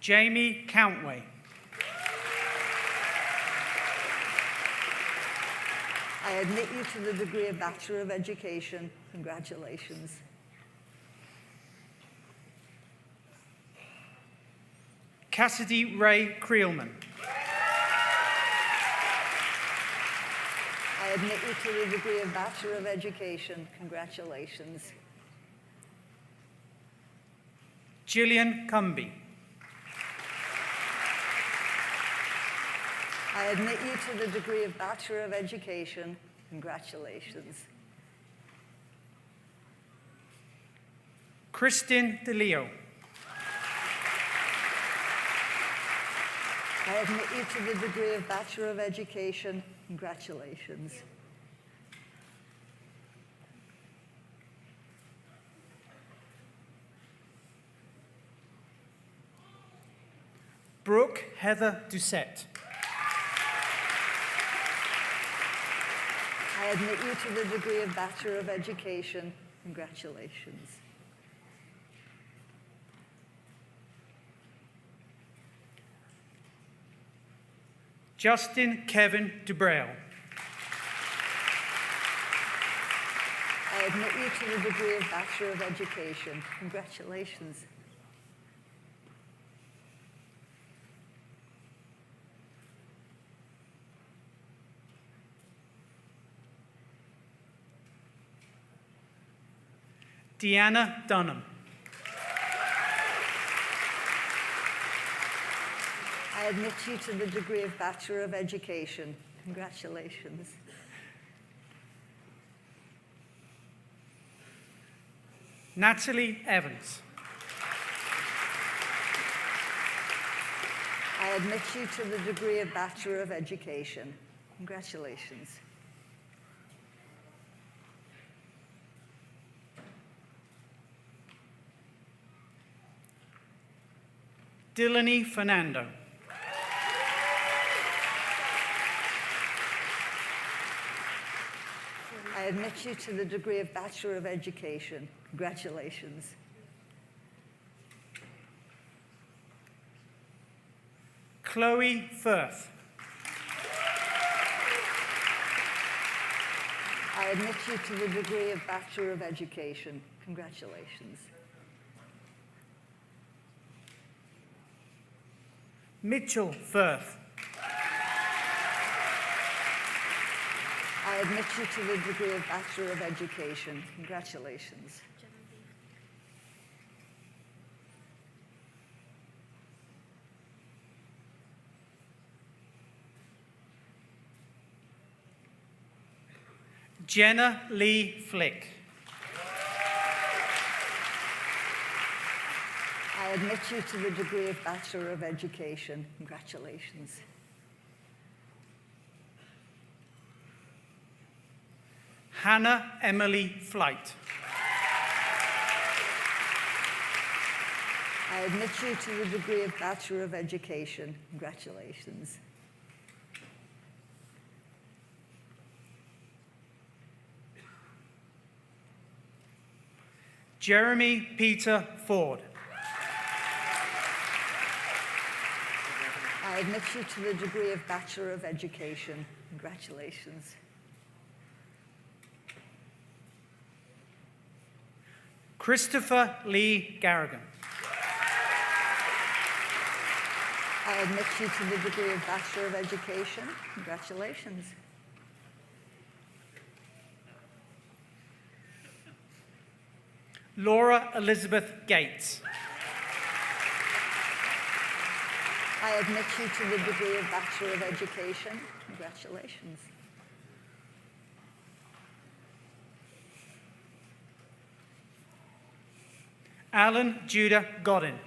Jamie Countway. I admit you to the degree of Bachelor of Education. Congratulations. Cassidy Ray Creelman. I admit you to the degree of Bachelor of Education. Congratulations. Gillian Cumby. I admit you to the degree of Bachelor of Education. Congratulations. Kristin DeLeo. I admit you to the degree of Bachelor of Education. Congratulations. Brooke Heather Doucette. I admit you to the degree of Bachelor of Education. Congratulations. Justin Kevin Dubrail. I admit you to the degree of Bachelor of Education. Congratulations. Deanna Dunham. I admit you to the degree of Bachelor of Education. Congratulations. Natalie Evans. I I admit you to the degree of Bachelor of Education. Congratulations. Delaney Fernando. I admit you to the degree of Bachelor of Education. Congratulations. Chloe Firth. I admit you to the degree of Bachelor of Education. Congratulations. Mitchell Firth. I admit you to the degree of Bachelor of Education. Congratulations. Jenna Lee Flick. I admit you to the degree of Bachelor of Education. Congratulations. Hannah Emily Flight. I admit you to the degree of Bachelor of Education. Congratulations. Jeremy Peter Ford. I admit you to the degree of Bachelor of Education. Congratulations. Christopher Lee Garrigan. I admit you to the degree of Bachelor of Education. Congratulations. Laura Elizabeth Gates. I admit you to the degree of Bachelor of Education. Congratulations. Alan Judah Godin.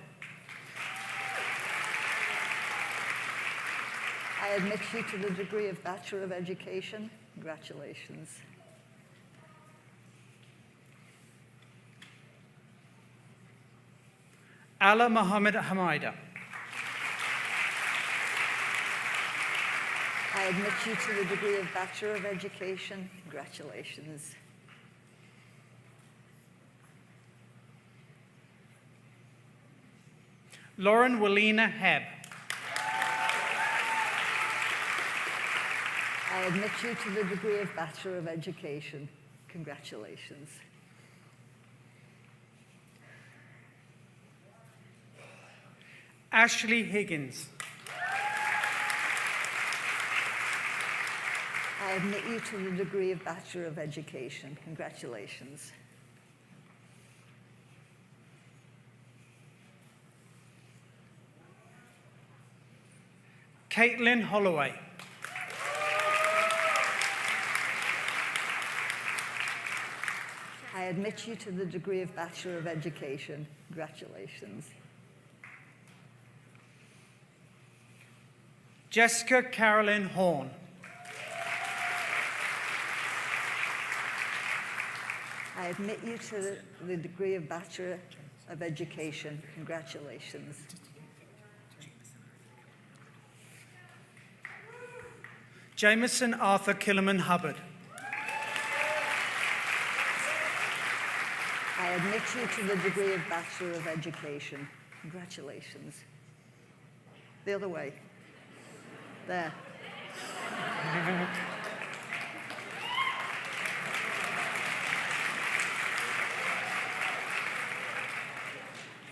I admit you to the degree of Bachelor of Education. Congratulations. Ala Mohammed Hamida. I admit you to the degree of Bachelor of Education. Congratulations. Lauren Walina Hebb. I admit you to the degree of Bachelor of Education. Congratulations. Ashley Higgins. I admit you to the degree of Bachelor of Education. Congratulations. Caitlin Holloway. I admit you to the degree of Bachelor of Education. Congratulations. Jessica Carolyn Horn. I admit you to the degree of Bachelor of Education. Congratulations. Jameson Arthur Killerman Hubbard. I admit you to the degree of Bachelor of Education. Congratulations. The other way. There.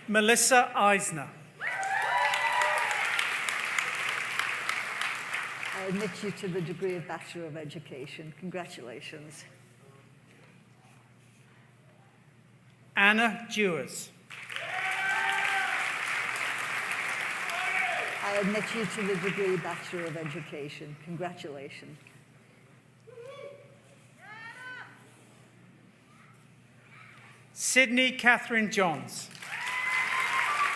Melissa Eisner. I admit you to the degree of Bachelor of Education. Congratulations. Anna Dewars. I admit you to the degree Bachelor of Education. Congratulations. Sydney Catherine Johns.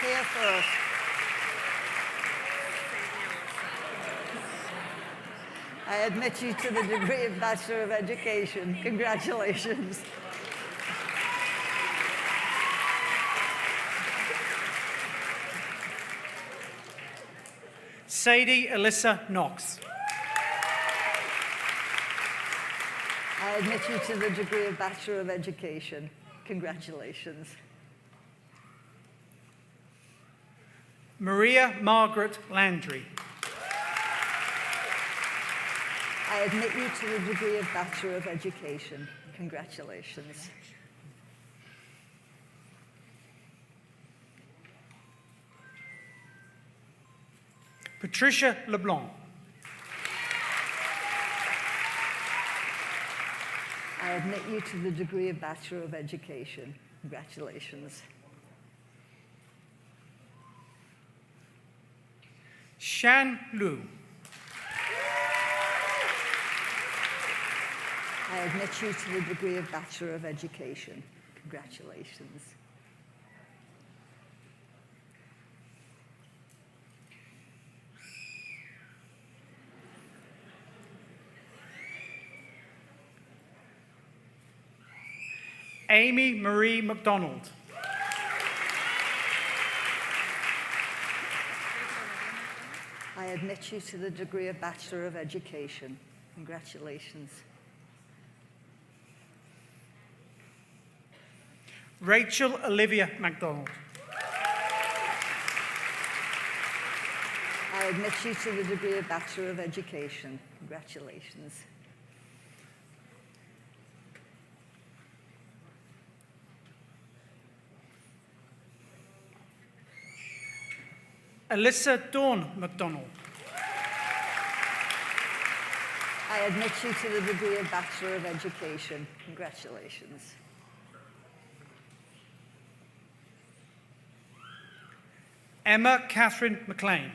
Here first. I admit you to the degree of Bachelor of Education. Congratulations. Sadie Alyssa Knox. I admit you to the degree of Bachelor of Education. Congratulations. Maria Margaret Landry. I admit you to the degree of Bachelor of Education. Congratulations. Patricia LeBlanc. I admit you to the degree of Bachelor of Education. Congratulations. Shan Lu. I admit you to the degree of Bachelor of Education. Congratulations. Amy Marie McDonald. I admit you to the degree of Bachelor of Education. Congratulations. Rachel Olivia MacDonald. I admit you to the degree of Bachelor of Education. Congratulations. Alyssa Dawn MacDonald. I admit you to the degree of Bachelor of Education. Congratulations. Emma Catherine McLean.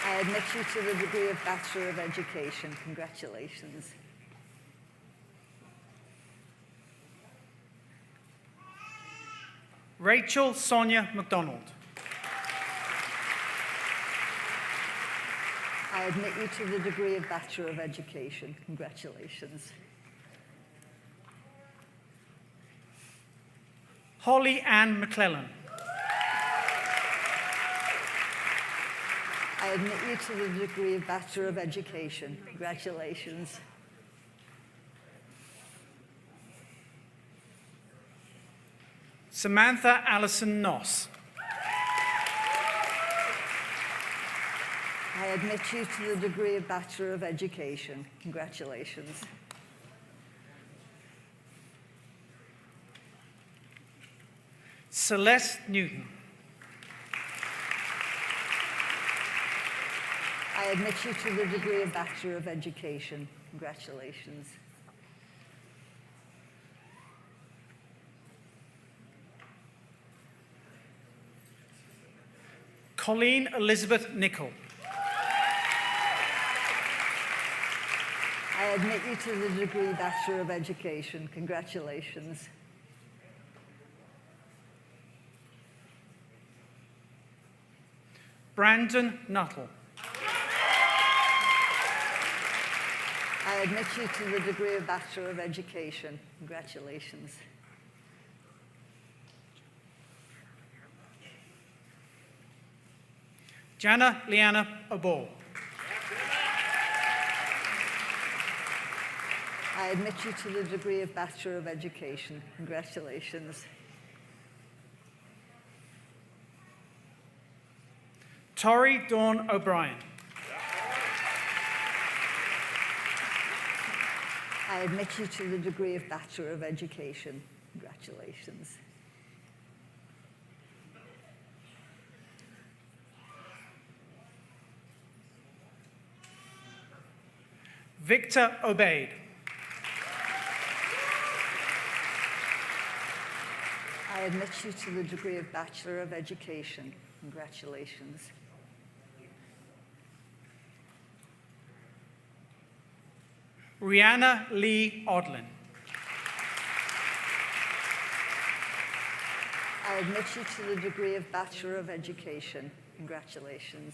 I admit you to the degree of Bachelor of Education. Congratulations. Rachel Sonia McDonald. I admit you to the degree of Bachelor of Education. Congratulations. Holly Ann McClellan. I admit you to the degree of Bachelor of Education. Congratulations. Samantha Allison Noss. I admit you to the degree of Bachelor of Education. Congratulations. Celeste Newton. I admit you to the degree of Bachelor of Education. Congratulations. Colleen Elizabeth Nichol. I admit you to the degree Bachelor of Education. Congratulations. Brandon Nuttall. I admit you to the degree of Bachelor of Education. Congratulations. Jana Liana Abol. I admit you to the degree of Bachelor of Education. Congratulations. Tori Dawn O'Brien. I admit you to the degree of Bachelor of Education. Congratulations. Victor Obeid. I admit you to the degree of Bachelor of Education. Congratulations. Rihanna Lee Odlin. I admit you to the degree of Bachelor of Education. Congratulations.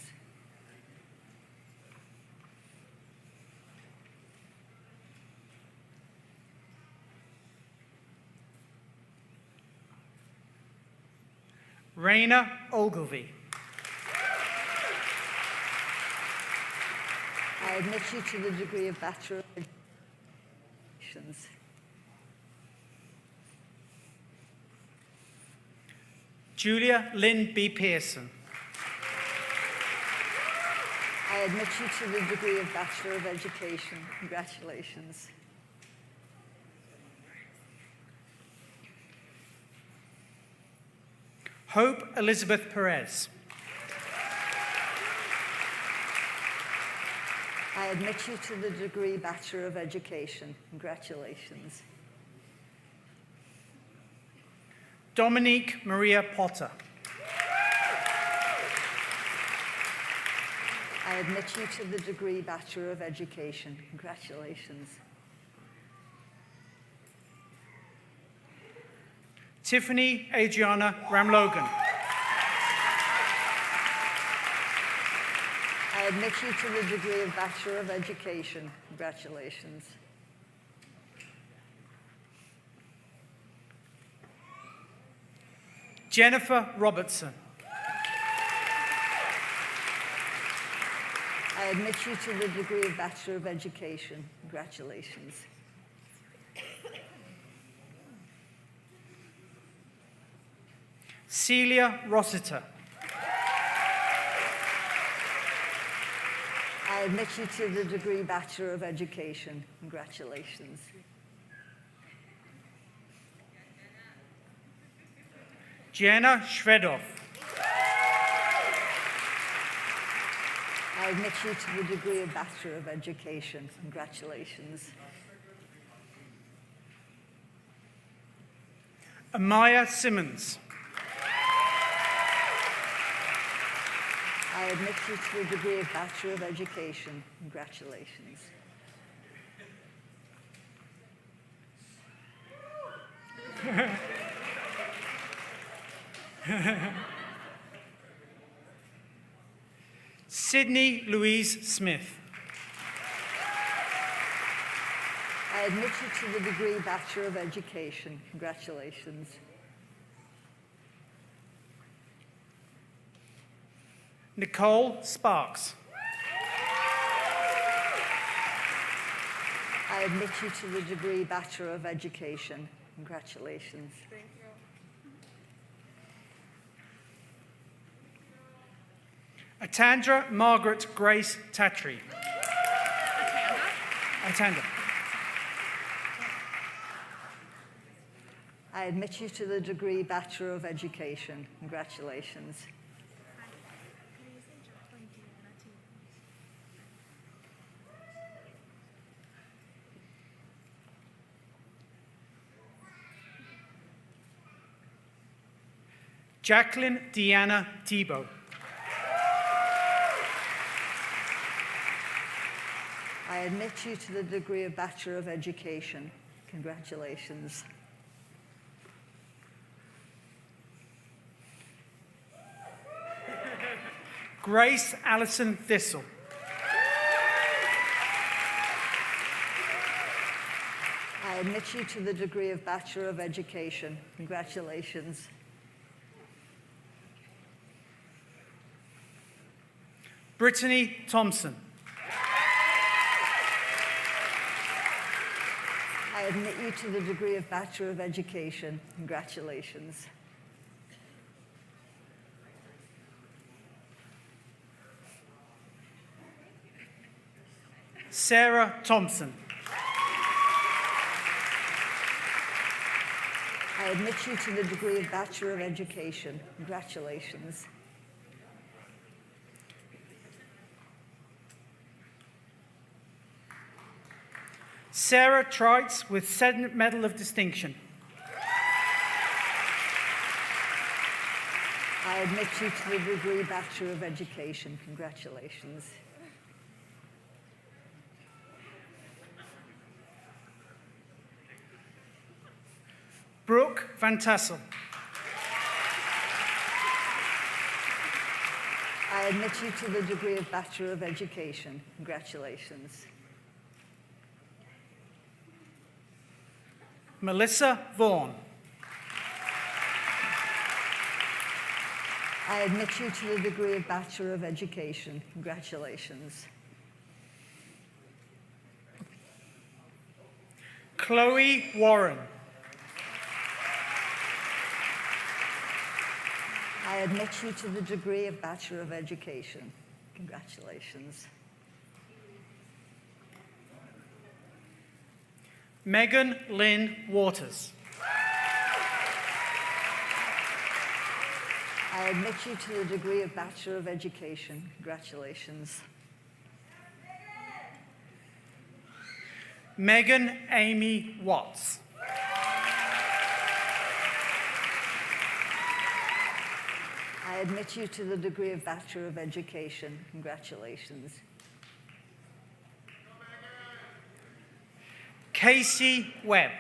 Raina Ogilvie. I admit you to the degree of Bachelor of Education. Julia Lynn B. Pearson. I admit you to the degree of Bachelor of Education. Congratulations. Hope Elizabeth Perez. I admit you to the degree Bachelor of Education. Congratulations. Dominique Maria Potter. I admit you to the degree Bachelor of Education. Congratulations. Tiffany Adriana Ramlogan. I admit you to the degree of Bachelor of Education. Congratulations. Jennifer Robertson. I admit you to the degree of Bachelor of Education. Congratulations. Celia Rossiter. I admit you to the degree Bachelor of Education. Congratulations. Jenna Shvedov. I admit you to the degree of Bachelor of Education. Congratulations. Amaya Simmons. I admit you to the degree of Bachelor of Education. Congratulations. Sydney Louise Smith. I admit you to the degree Bachelor of Education. Congratulations. Nicole Sparks. I admit you to the degree Bachelor of Education. Congratulations. Atandra Margaret Grace Tatry. Atandra. I admit you to the degree Bachelor of Education. Congratulations. Jacqueline Deanna Tebow. I admit you to the degree of Bachelor of Education. Congratulations. Grace Allison Thistle. I admit you to the degree of Bachelor of Education. Congratulations. Brittany Thompson. I admit you to the degree of Bachelor of Education. Congratulations. Sarah Thompson. I admit you to the degree of Bachelor of Education. Congratulations. Sarah Trites with Senate Medal of Distinction. I admit you to the degree Bachelor of Education. Congratulations. Brooke Van Tessell. I admit you to the degree of Bachelor of Education. Congratulations. Melissa Vaughan. I admit you to the degree of Bachelor of Education. Congratulations. Chloe Warren. I admit you to the degree of Bachelor of Education. Congratulations. Megan Lynn Waters. I admit you to the degree of Bachelor of Education. Congratulations. Megan Amy Watts. I admit you to the degree of Bachelor of Education. Congratulations. Casey Webb.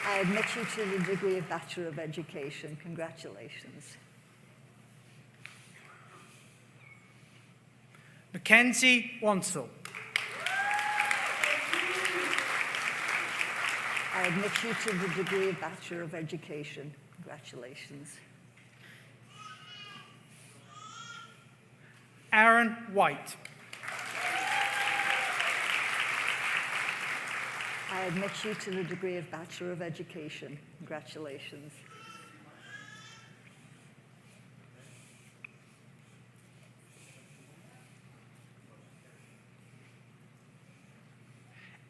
I admit you to the degree of Bachelor of Education. Congratulations. Mackenzie Wansell. I admit you to the degree of Bachelor of Education. Congratulations. Aaron White. I admit you to the degree of Bachelor of Education. Congratulations.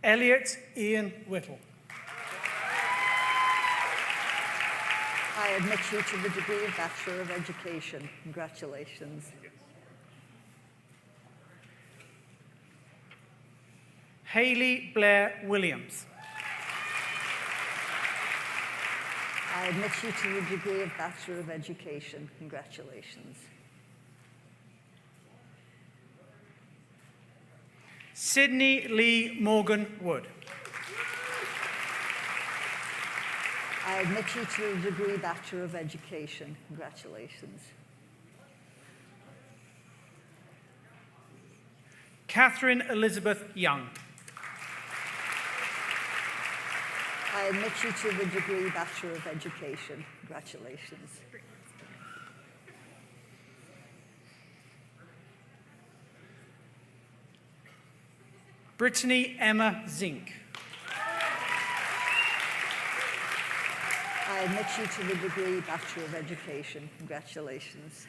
Elliot Ian Whittle. I admit you to the degree of Bachelor of Education. Congratulations. Haley Blair Williams. I admit you to the degree of Bachelor of Education. Congratulations. Sydney Lee Morgan Wood. I admit you to the degree Bachelor of Education. Congratulations. Catherine Elizabeth Young. I admit you to the degree Bachelor of Education. Congratulations. Brittany Emma Zink. I admit you to the degree Bachelor of Education. Congratulations.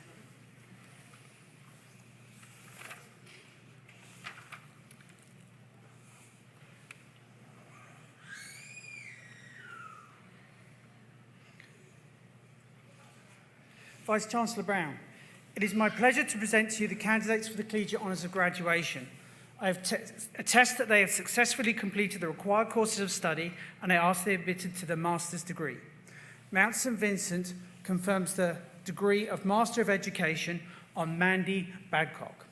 Vice-Chancellor Brown, it is my pleasure to present to you the candidates for the Collegiate Honours of Graduation. I attest that they have successfully completed the required courses of study, and I ask they are admitted to the Master's degree. Mount St Vincent confirms the degree of Master of Education on Mandy Badcock.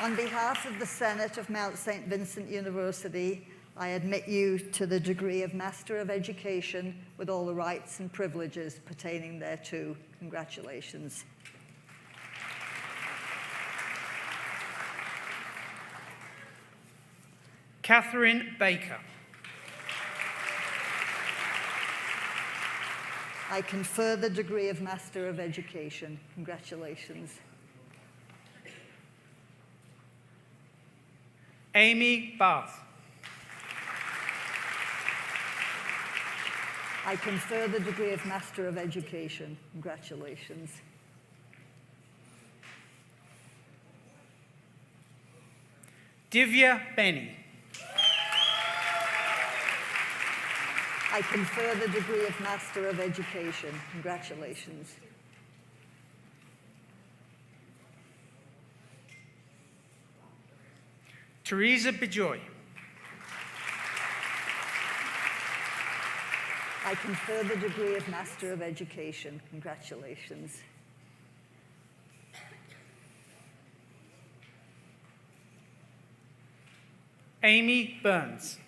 On behalf of the Senate of Mount St. Vincent University, I admit you to the degree of Master of Education with all the rights and privileges pertaining thereto. Congratulations. Catherine Baker. I confer the degree of Master of Education. Congratulations. Amy Bath. I confer the degree of Master of Education. Congratulations. Divya Benny. I confer the degree of Master of Education. Congratulations. Teresa Bejoy. I confer the degree of Master of Education. Congratulations. Amy Burns.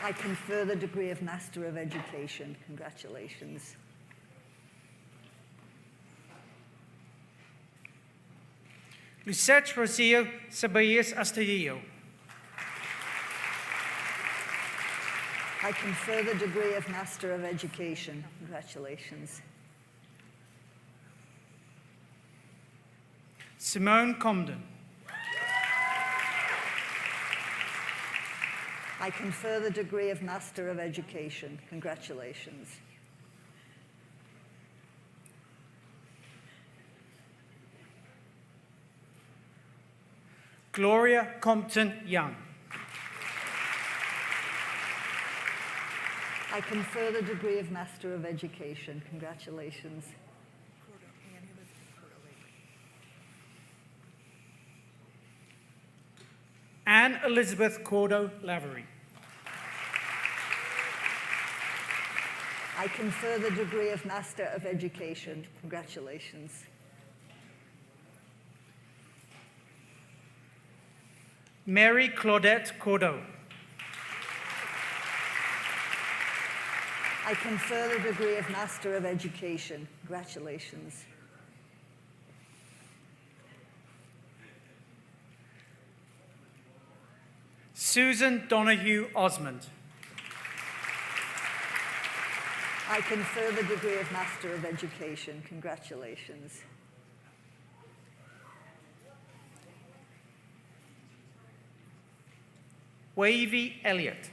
I confer the degree of Master of Education. Congratulations. Lisette Rocio Sabayas Astudillo. I confer the degree of Master of Education. Congratulations. Simone Comden. I confer the degree of Master of Education. Congratulations. Gloria Compton Young. I confer the degree of Master of Education. Congratulations. Anne Elizabeth Cordo Lavery. I confer the degree of Master of Education. Congratulations. Mary Claudette Cordeau. I confer the degree of Master of Education. Congratulations. Susan Donahue Osmond. I confer the degree of Master of Education. Congratulations. Wavy Elliott.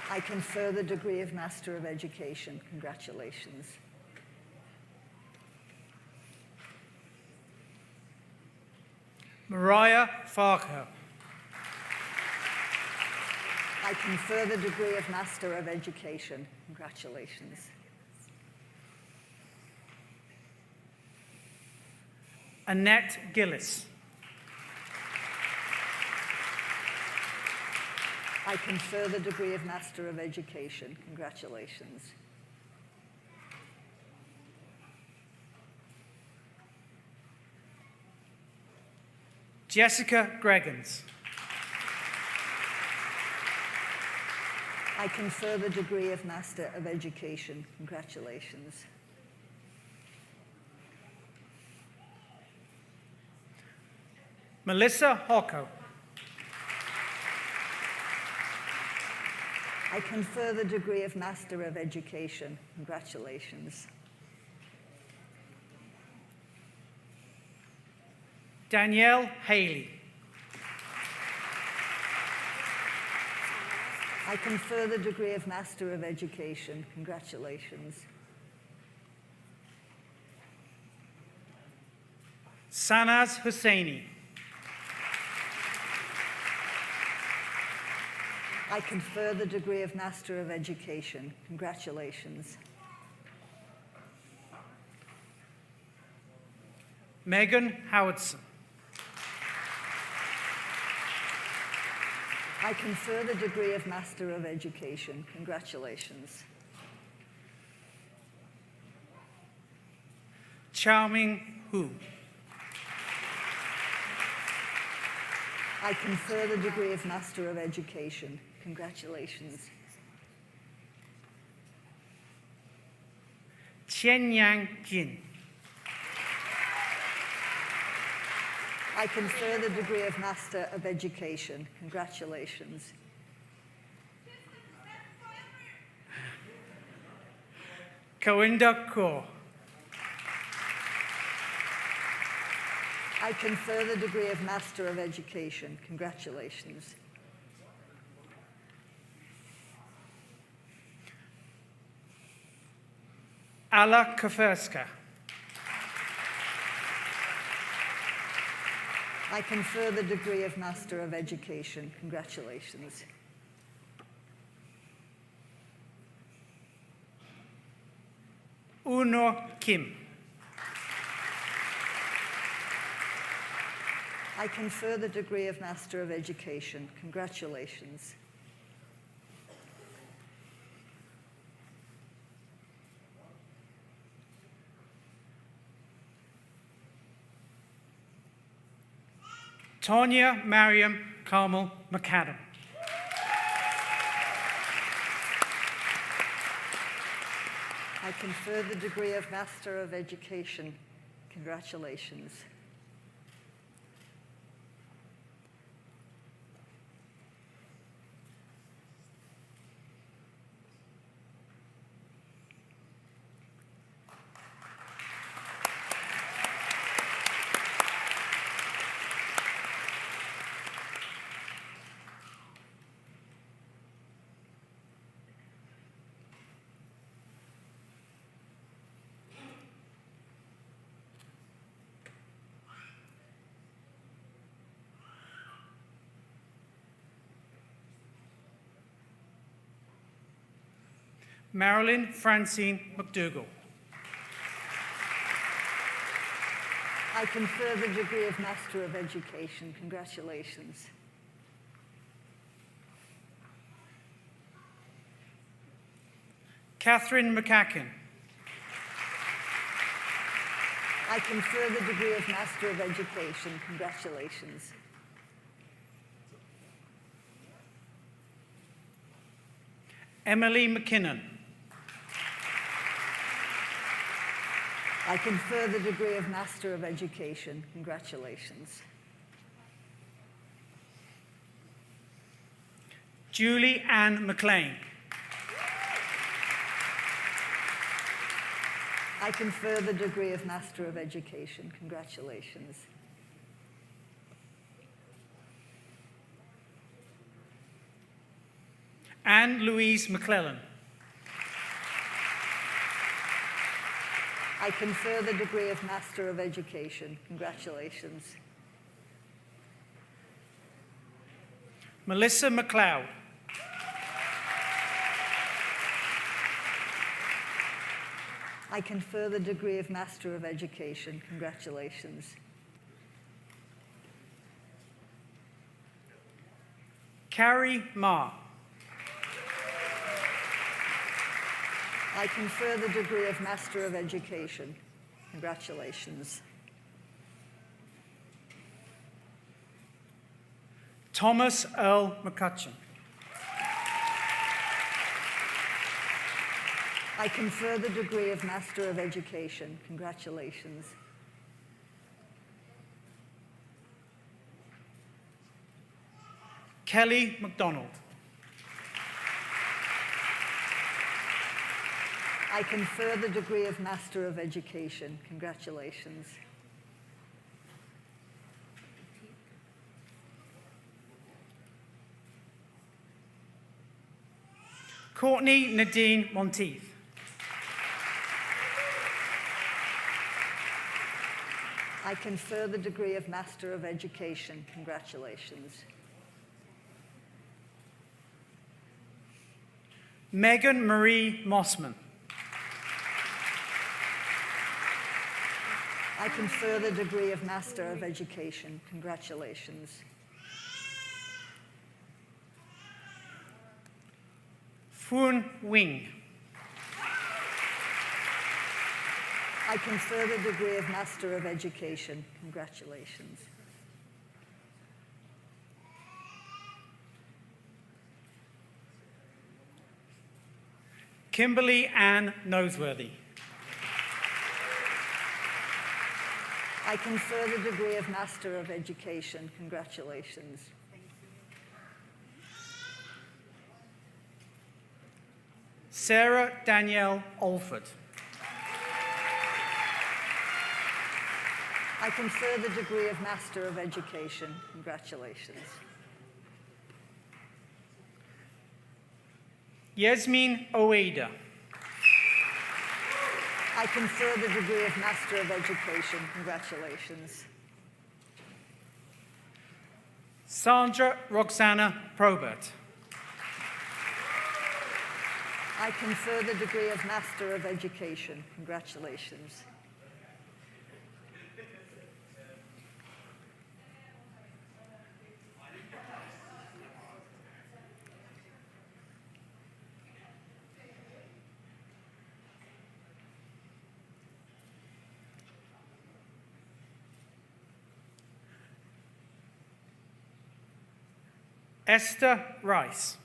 I confer the degree of Master of Education. Congratulations. Mariah Farquhar. I confer the degree of Master of Education. Congratulations. Annette Gillis. I confer the degree of Master of Education. Congratulations. Jessica Greggins. I confer the degree of Master of Education. Congratulations. Melissa Hocko. I confer the degree of Master of Education. Congratulations. Danielle Haley. I confer the degree of Master of Education. Congratulations. Sanaz Hussaini. I confer the degree of Master of Education. Congratulations. Megan Howardson. I confer the degree of Master of Education. Congratulations. Xiaoming Hu. I confer the degree of Master of Education. Congratulations. Chen Yang Jin. I confer the degree of Master of Education. Congratulations. Kawinda Kaur. I confer the degree of Master of Education. Congratulations. Alla Kaferska. I confer the degree of Master of Education. Congratulations. Uno Kim. I confer the degree of Master of Education. Congratulations. Tanya Mariam Carmel I confer the degree of Master of Education. Congratulations. Marilyn Francine McDougall. I confer the degree of Master of Education. Congratulations. Catherine McCacken. I confer the degree of Master of Education. Congratulations. Emily McKinnon. I confer the degree of Master of Education. Congratulations. Julie Ann McLean. I confer the degree of Master of Education. Congratulations. Anne Louise McClellan. I confer the degree of Master of Education. Congratulations. Melissa McLeod. I confer the degree of Master of Education. Congratulations. Carrie Ma. I confer the degree of Master of Education. Congratulations. Thomas Earl McCutcheon. I confer the degree of Master of Education. Congratulations. Kelly McDonald. I confer the degree of Master of Education. Congratulations. Courtney Nadine Monteith. I confer the degree of Master of Education. Congratulations. Megan Marie Mossman. I confer the degree of Master of Education. Congratulations. Foon Wing. I confer the degree of Master of Education. Congratulations. Kimberly Ann Noseworthy. I confer the degree of Master of Education. Congratulations. Sarah Danielle Alford. I confer the degree of Master of Education. Congratulations. Yasmin Oeda. I confer the degree of Master of Education. Congratulations. Sandra Roxana Probert. I confer the degree of Master of Education. Congratulations. Esther Rice.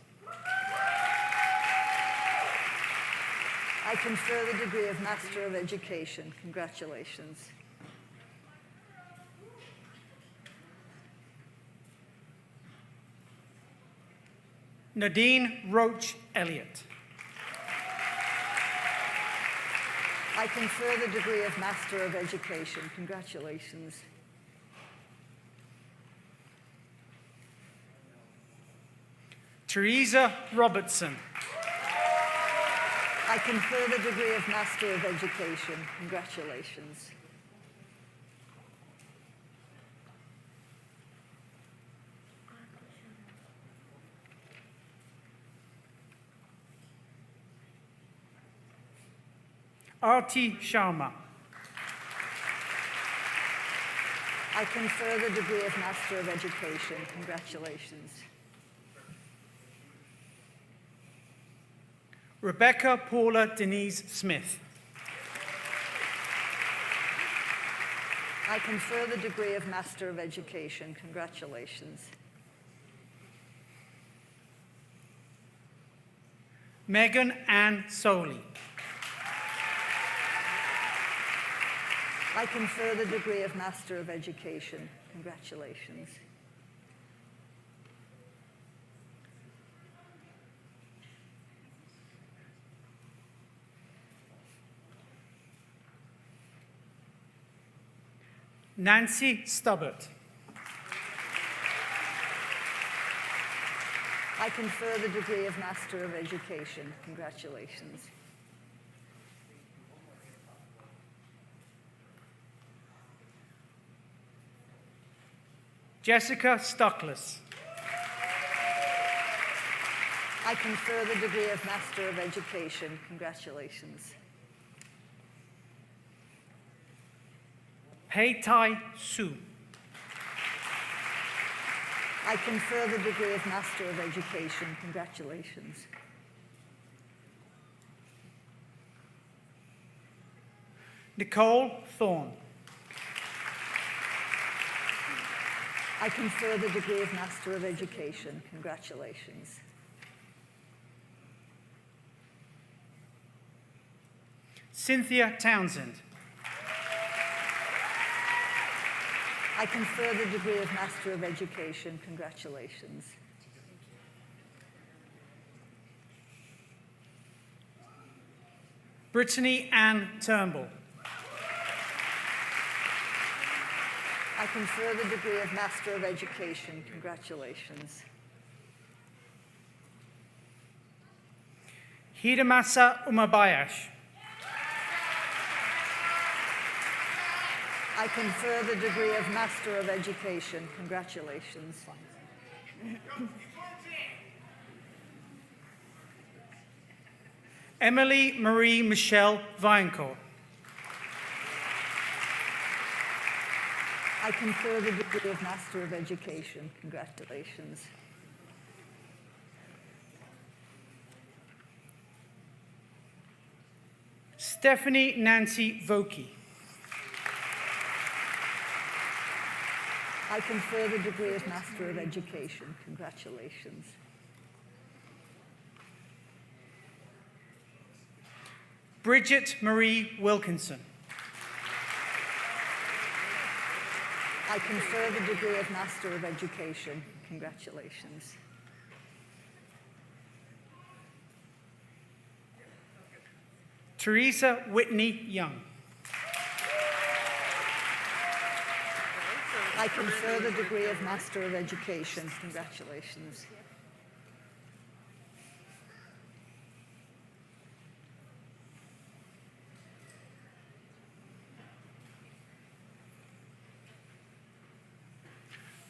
I I confer the degree of Master of Education. Congratulations. Nadine Roach Elliott. I confer the degree of Master of Education. Congratulations. Teresa Robertson. I confer the degree of Master of Education. Congratulations. Arti Sharma. I confer the degree of Master of Education. Congratulations. Rebecca Paula Denise Smith. I confer the degree of Master of Education. Congratulations. Megan Ann Soley. I confer the degree of Master of Education. Congratulations. Nancy Stubbert. I confer the degree of Master of Education. Congratulations. Jessica Stockless. I confer the degree of Master of Education. Congratulations. Pei Tai Su. I confer the degree of Master of Education. Congratulations. Nicole Thorne. I confer the degree of Master of Education. Congratulations. Cynthia Townsend. I confer the degree of Master of Education. Congratulations. Brittany Ann Turnbull. I confer the degree of Master of Education. Congratulations. Hidemasa Umabayash. I confer the degree of Master of Education. Congratulations. Emily Marie Michelle Viancourt. I confer the degree of Master of Education. Congratulations. Stephanie Nancy Vokey. I confer the degree of Master of Education. Congratulations. Bridget Marie Wilkinson. I confer the degree of Master of Education. Congratulations. Teresa Whitney Young. I confer the degree of Master of Education. Congratulations.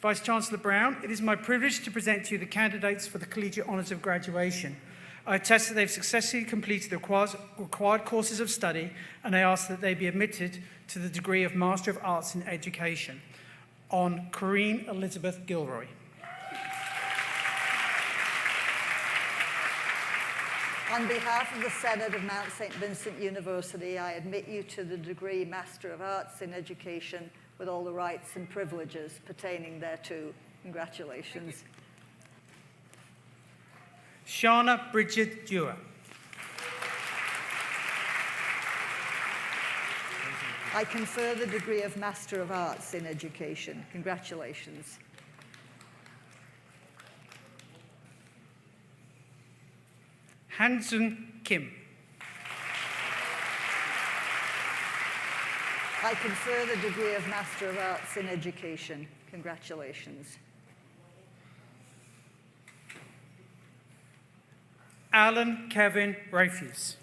Vice-Chancellor Brown, it is my privilege to present to you the candidates for the Collegiate Honours of Graduation. I attest that they've successfully completed the required courses of study, and I ask that they be admitted to the degree of Master of Arts in Education. On Corinne Elizabeth Gilroy. On behalf of the Senate of Mount St. Vincent University, I admit you to the degree Master of Arts in Education with all the rights and privileges pertaining thereto. Congratulations. Shauna Bridget Dewar. I confer the degree of Master of Arts in Education. Congratulations. Hansun Kim. I confer the degree of Master of Arts in Education. Congratulations. Alan Kevin Rafuse.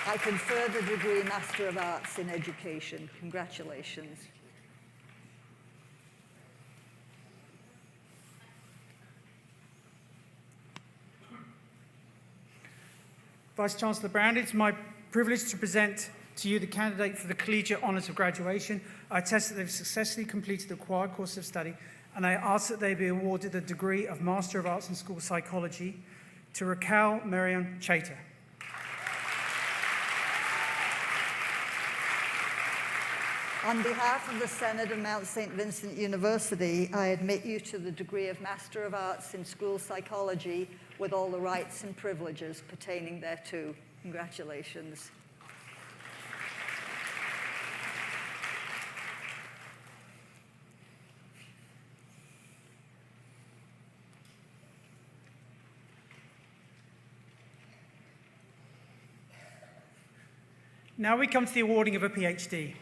I confer the degree Master of Arts in Education. Congratulations. Vice-Chancellor Brown, it's my privilege to present to you the candidate for the Collegiate Honours of Graduation. I attest that they've successfully completed the required course of study, and I ask that they be awarded the degree of Master of Arts in School Psychology to Raquel Marion Chater. On behalf of the Senate of Mount St. Vincent University, I admit you to the degree of Master of Arts in School Psychology with all the rights and privileges pertaining thereto. Congratulations. Now we come to the awarding of a PhD.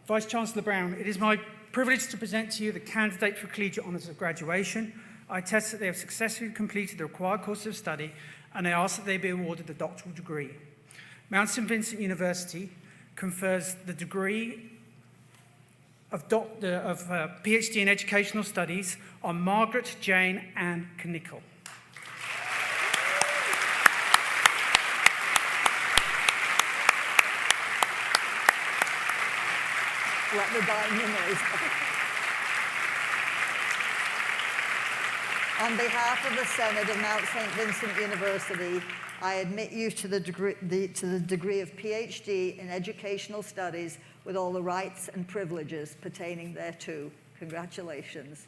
Vice-Chancellor Brown, it is my privilege to present to you the candidate for Collegiate Honours of Graduation. I attest that they have successfully completed the required course of study, and I ask that they be awarded the doctoral degree. Mount St. Vincent University confers the degree of PhD in Educational Studies on Margaret Jane Ann Knickel. Let me buy you noise. On behalf of the Senate of Mount St. Vincent University, I admit you to the degree of PhD in Educational Studies with all the rights and privileges pertaining thereto. Congratulations.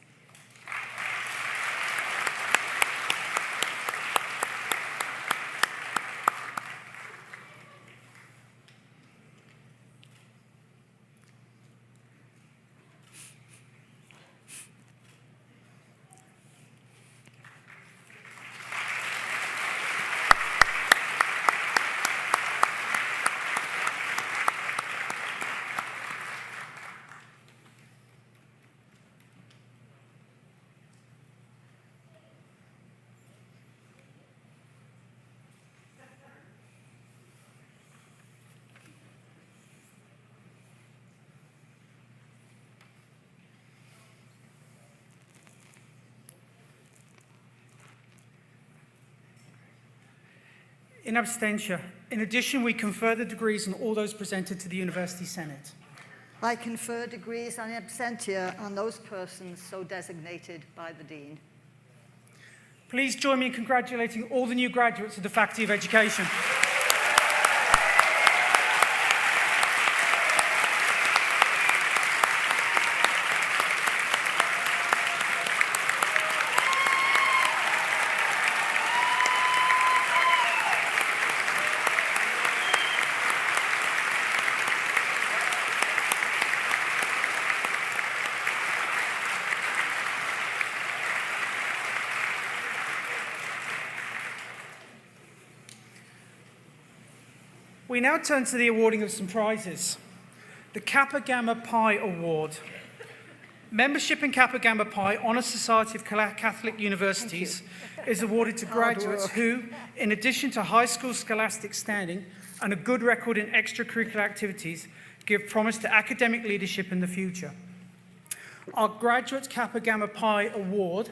In absentia, in addition, we confer the degrees on all those presented to the University Senate. I confer degrees on absentia on those persons so designated by the Dean. Please join me in congratulating all the new graduates of the Faculty of Education. We now turn to the awarding of some prizes. The Kappa Gamma Pi Award. Membership in Kappa Gamma Pi Honor Society of Catholic Universities is awarded to graduates who, in addition to high school scholastic standing and a good record in extracurricular activities, give promise to academic leadership in the future. Our Graduate Kappa Gamma Pi Award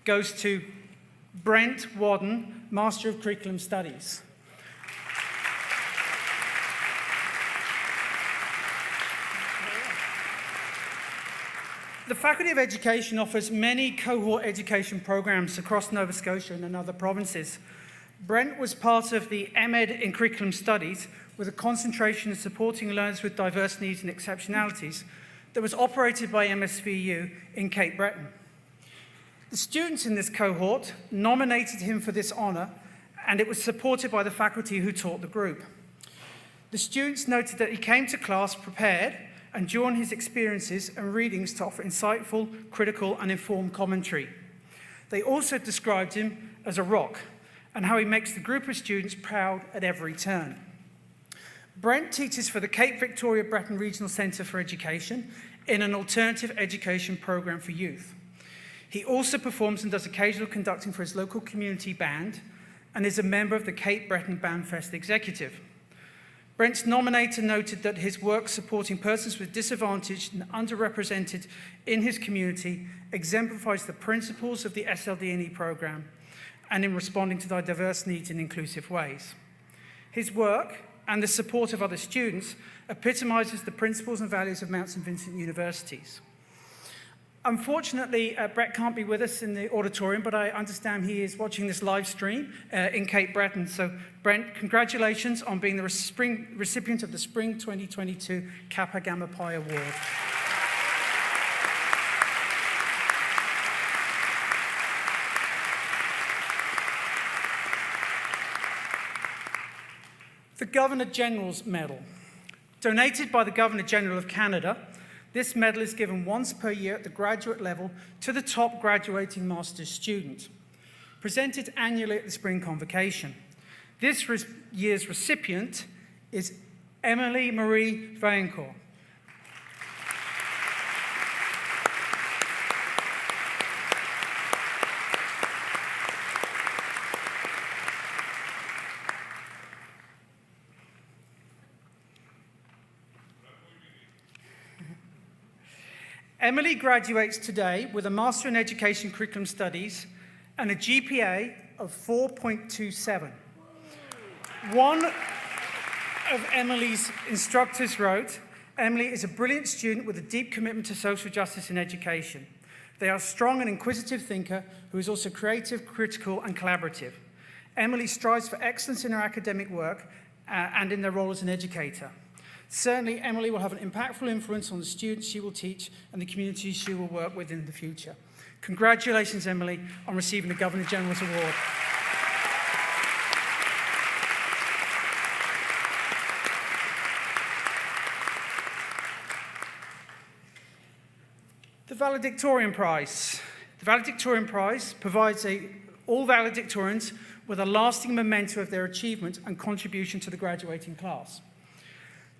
goes to Brent Wadden, Master of Curriculum Studies. The Faculty of Education offers many cohort education programs across Nova Scotia and in other provinces. Brent was part of the MEd in Curriculum Studies with a concentration in supporting learners with diverse needs and exceptionalities that was operated by MSVU in Cape Breton. The students in this cohort nominated him for this honour and it was supported by the faculty who taught the group. The students noted that he came to class prepared and drawn his experiences and readings to offer insightful, critical, and informed commentary. They also described him as a rock and how he makes the group of students proud at every turn. Brent teaches for the Cape Victoria Breton Regional Centre for Education in an alternative education program for youth. He also performs and does occasional conducting for his local community band and is a member of the Cape Breton Bandfest Executive. Brent's nominator noted that his work supporting persons with disadvantaged and underrepresented in his community exemplifies the principles of the SLD&E program and in responding to their diverse needs in inclusive ways. His work and the support of other students epitomizes the principles and values of Mount St. Vincent Universities. Unfortunately, Brett can't be with us in the auditorium, but I understand he is watching this live stream in Cape Breton. So, Brent, congratulations on being the recipient of the Spring 2022 Kappa Gamma Pi Award. The Governor-General's Medal. Donated by the Governor-General of Canada, this medal is given once per year at the graduate level to the top graduating master's student, presented annually at the Spring Convocation. This year's recipient is Emily Marie Vaillancourt. Emily graduates today with a Master in Education Curriculum Studies and a GPA of 4.27. One of Emily's instructors wrote, "Emily is a brilliant student with a deep commitment to social justice in education. They are a strong and inquisitive thinker who is also creative, critical, and collaborative. Emily strives for excellence in her academic work and in their role as an educator. Certainly, Emily will have an impactful influence on the students she will teach and the communities she will work with in the future." Congratulations, Emily, on receiving the Governor-General's Award. The Valedictorian Prize. The Valedictorian Prize provides all valedictorians with a lasting memento of their achievement and contribution to the graduating class.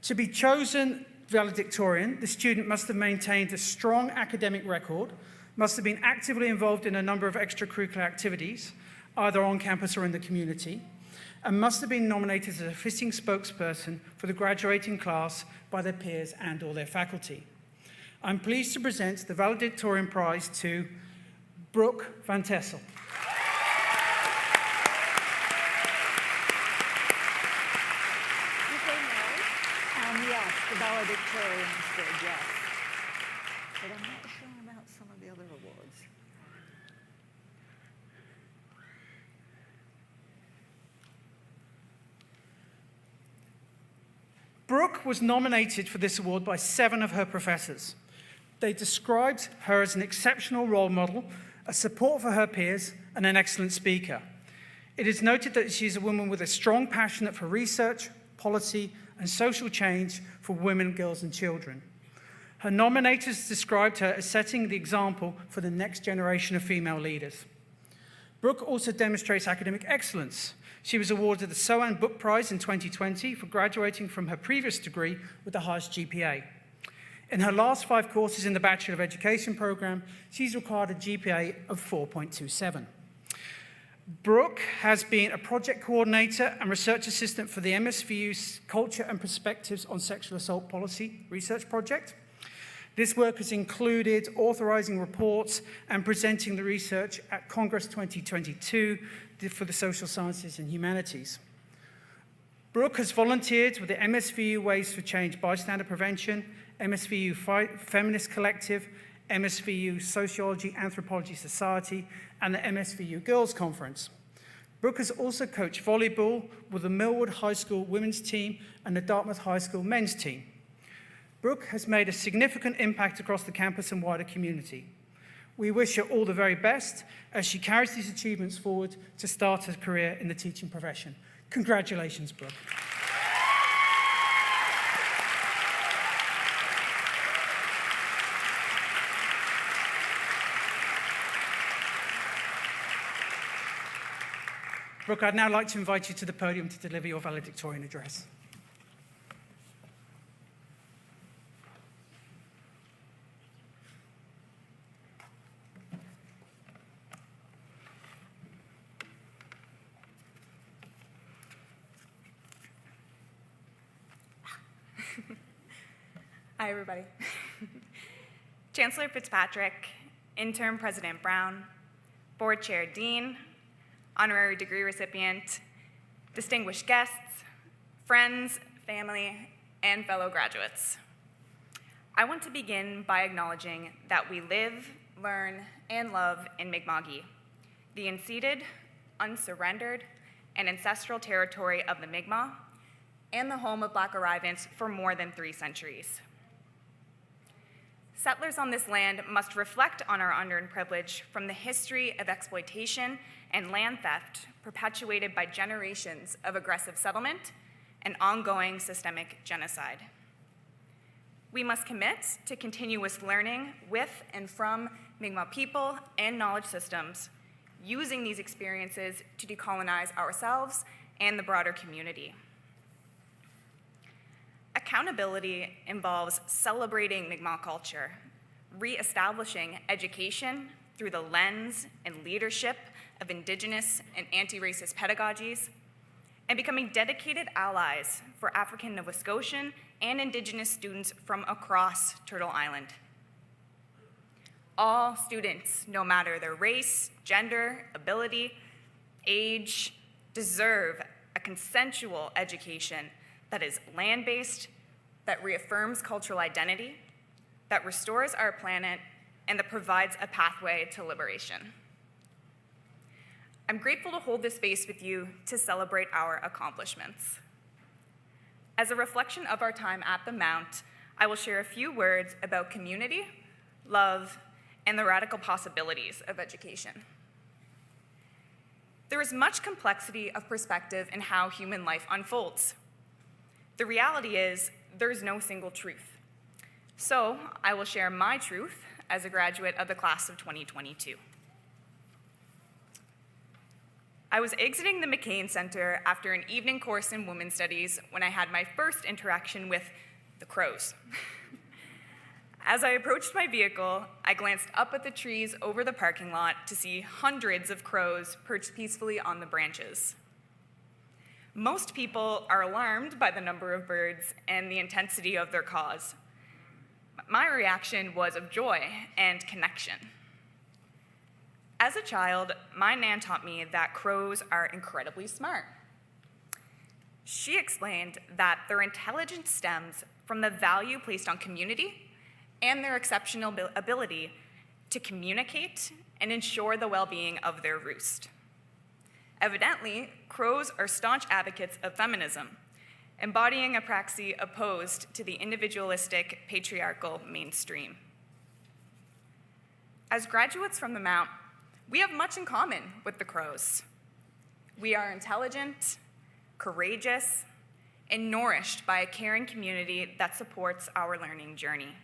To be chosen valedictorian, the student must have maintained a strong academic record, must have been actively involved in a number of extracurricular activities, either on campus or in the community, and must have been nominated as a fitting spokesperson for the graduating class by their peers and or their faculty. I'm pleased to present the Valedictorian Prize to Brooke van Tessell. Yes, the valedictorians did, yes. But I'm not sure about some of the other awards. Brooke was nominated for this award by 7 of her professors. They described her as an exceptional role model, a support for her peers, and an excellent speaker. It is noted that she is a woman with a strong passion for research, policy, and social change for women, girls, and children. Her nominators described her as setting the example for the next generation of female leaders. Brooke also demonstrates academic excellence. She was awarded the SOAN Book Prize in 2020 for graduating from her previous degree with the highest GPA. In her last 5 courses in the Bachelor of Education program, she's required a GPA of 4.27. Brooke has been a project coordinator and research assistant for the MSVU's Culture and Perspectives on Sexual Assault Policy research project. This work has included authorizing reports and presenting the research at Congress 2022 for the Social Sciences and Humanities. Brooke has volunteered with the MSVU Ways for Change Bystander Prevention, MSVU Feminist Collective, MSVU Sociology Anthropology Society, and the MSVU Girls Conference. Brooke has also coached volleyball with the Millwood High School women's team and the Dartmouth High School men's team. Brooke has made a significant impact across the campus and wider community. We wish her all the very best as she carries these achievements forward to start her career in the teaching profession. Congratulations, Brooke. Brooke, I'd now like to invite you to the podium to deliver your valedictorian address. Hi, everybody. Chancellor Fitzpatrick, Interim President Brown, Board Chair Dean, honorary degree recipient, distinguished guests, friends, family, and fellow graduates. I want to begin by acknowledging that we live, learn, and love in Mi'kma'ki, the unceded, unsurrendered, and ancestral territory of the Mi'kmaq, and the home of Black arrivants for more than 3 centuries. Settlers on this land must reflect on our unearned privilege from the history of exploitation and land theft perpetuated by generations of aggressive settlement and ongoing systemic genocide. We must commit to continuous learning with and from Mi'kmaq people and knowledge systems, using these experiences to decolonize ourselves and the broader community. Accountability involves celebrating Mi'kmaq culture, reestablishing education through the lens and leadership of Indigenous and anti-racist pedagogies, and becoming dedicated allies for African Nova Scotian and Indigenous students from across Turtle Island. All students, no matter their race, gender, ability, age, deserve a consensual education that is land-based, that reaffirms cultural identity, that restores our planet, and that provides a pathway to liberation. I'm grateful to hold this space with you to celebrate our accomplishments. As a reflection of our time at the Mount, I will share a few words about community, love, and the radical possibilities of education. There is much complexity of perspective in how human life unfolds. The reality is, there's no single truth. So I will share my truth as a graduate of the class of 2022. I was exiting the McCain Center after an evening course in Women's Studies when I had my first interaction with the crows. As I approached my vehicle, I glanced up at the trees over the parking lot to see hundreds of crows perched peacefully on the branches. Most people are alarmed by the number of birds and the intensity of their caws. My reaction was of joy and connection. As a child, my Nan taught me that crows are incredibly smart. She explained that their intelligence stems from the value placed on community and their exceptional ability to communicate and ensure the well-being of their roost. Evidently, crows are staunch advocates of feminism, embodying a praxis opposed to the individualistic, patriarchal mainstream. As graduates from the Mount, we have much in common with the crows. We are intelligent, courageous, and nourished by a caring community that supports our learning journey.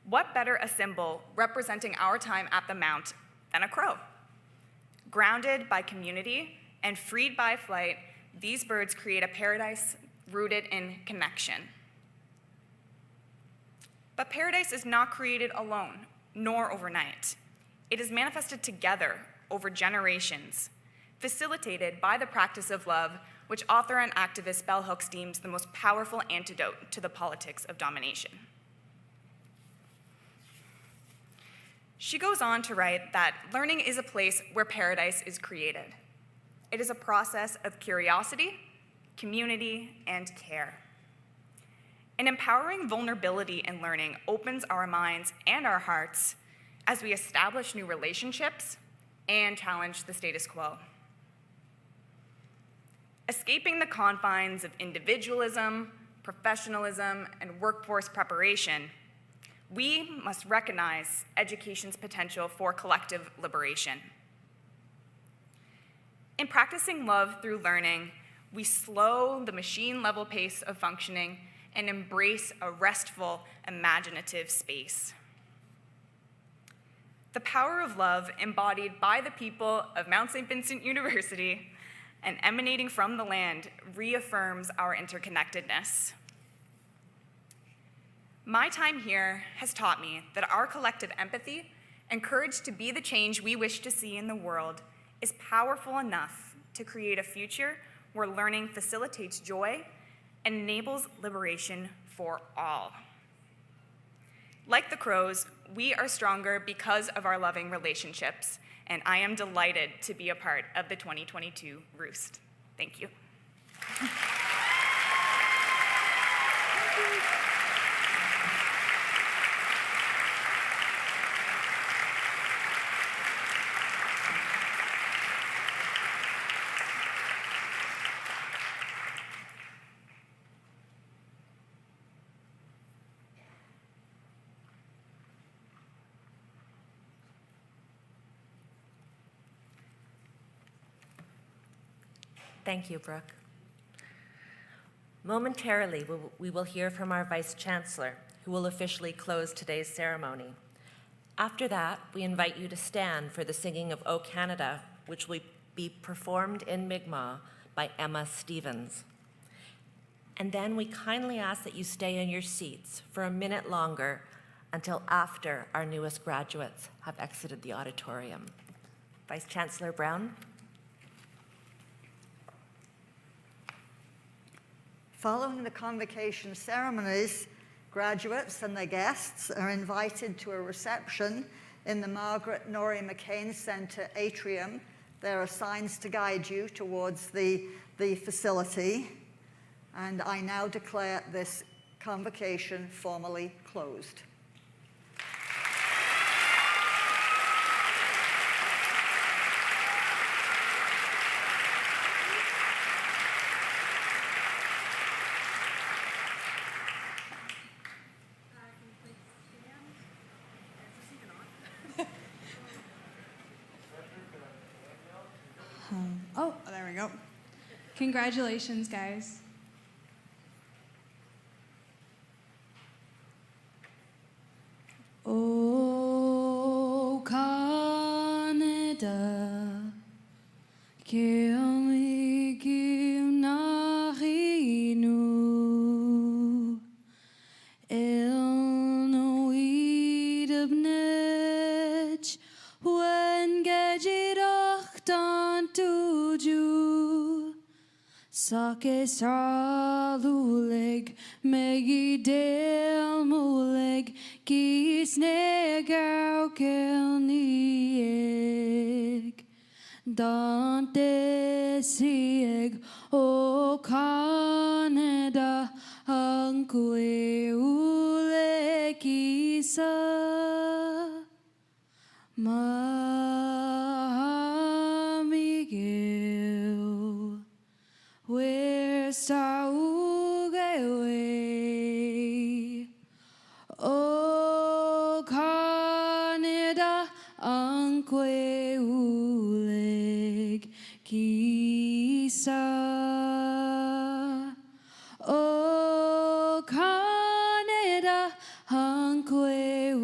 What better a symbol representing our time at the Mount than a crow? Grounded by community and freed by flight, these birds create a paradise rooted in connection. But paradise is not created alone, nor overnight. It is manifested together over generations, facilitated by the practice of love, which author and activist Bell Hooks deems the most powerful antidote to the politics of domination. She goes on to write that learning is a place where paradise is created. It is a process of curiosity, community, and care. And empowering vulnerability in learning opens our minds and our hearts as we establish new relationships and challenge the status quo. Escaping the confines of individualism, professionalism, and workforce preparation, we must recognize education's potential for collective liberation. In practicing love through learning, we slow the machine-level pace of functioning and embrace a restful, imaginative space. The power of love embodied by the people of Mount St. Vincent University and emanating from the land reaffirms our interconnectedness. My time here has taught me that our collective empathy and courage to be the change we wish to see in the world is powerful enough to create a future where learning facilitates joy and enables liberation for all. Like the crows, we are stronger because of our loving relationships, and I am delighted to be a part of the 2022 Roost. Thank you. Thank you, Brooke. Momentarily, we will hear from our Vice Chancellor, who will officially close today's ceremony. After that, we invite you to stand for the singing of O Canada, which will be performed in Mi'kmaq by Emma Stevens. And then we kindly ask that you stay in your seats for a minute longer until after our newest graduates have exited the auditorium. Vice Chancellor Brown. Following the convocation ceremonies, graduates and their guests are invited to a reception in the Margaret Norrie McCain Centre atrium. There are signs to guide you towards the facility. And I now declare this convocation formally closed. Oh, there we go. Congratulations, guys. Oh, Canada, kill narinu, il no eat of nech, when gajirach to ju, sake saluleg, megi del muleg, kis negau kelnieg, dante sieg, o Canada, anque ule kisa, where away, oh Canada, anque uleg kisa, oh Canada, anque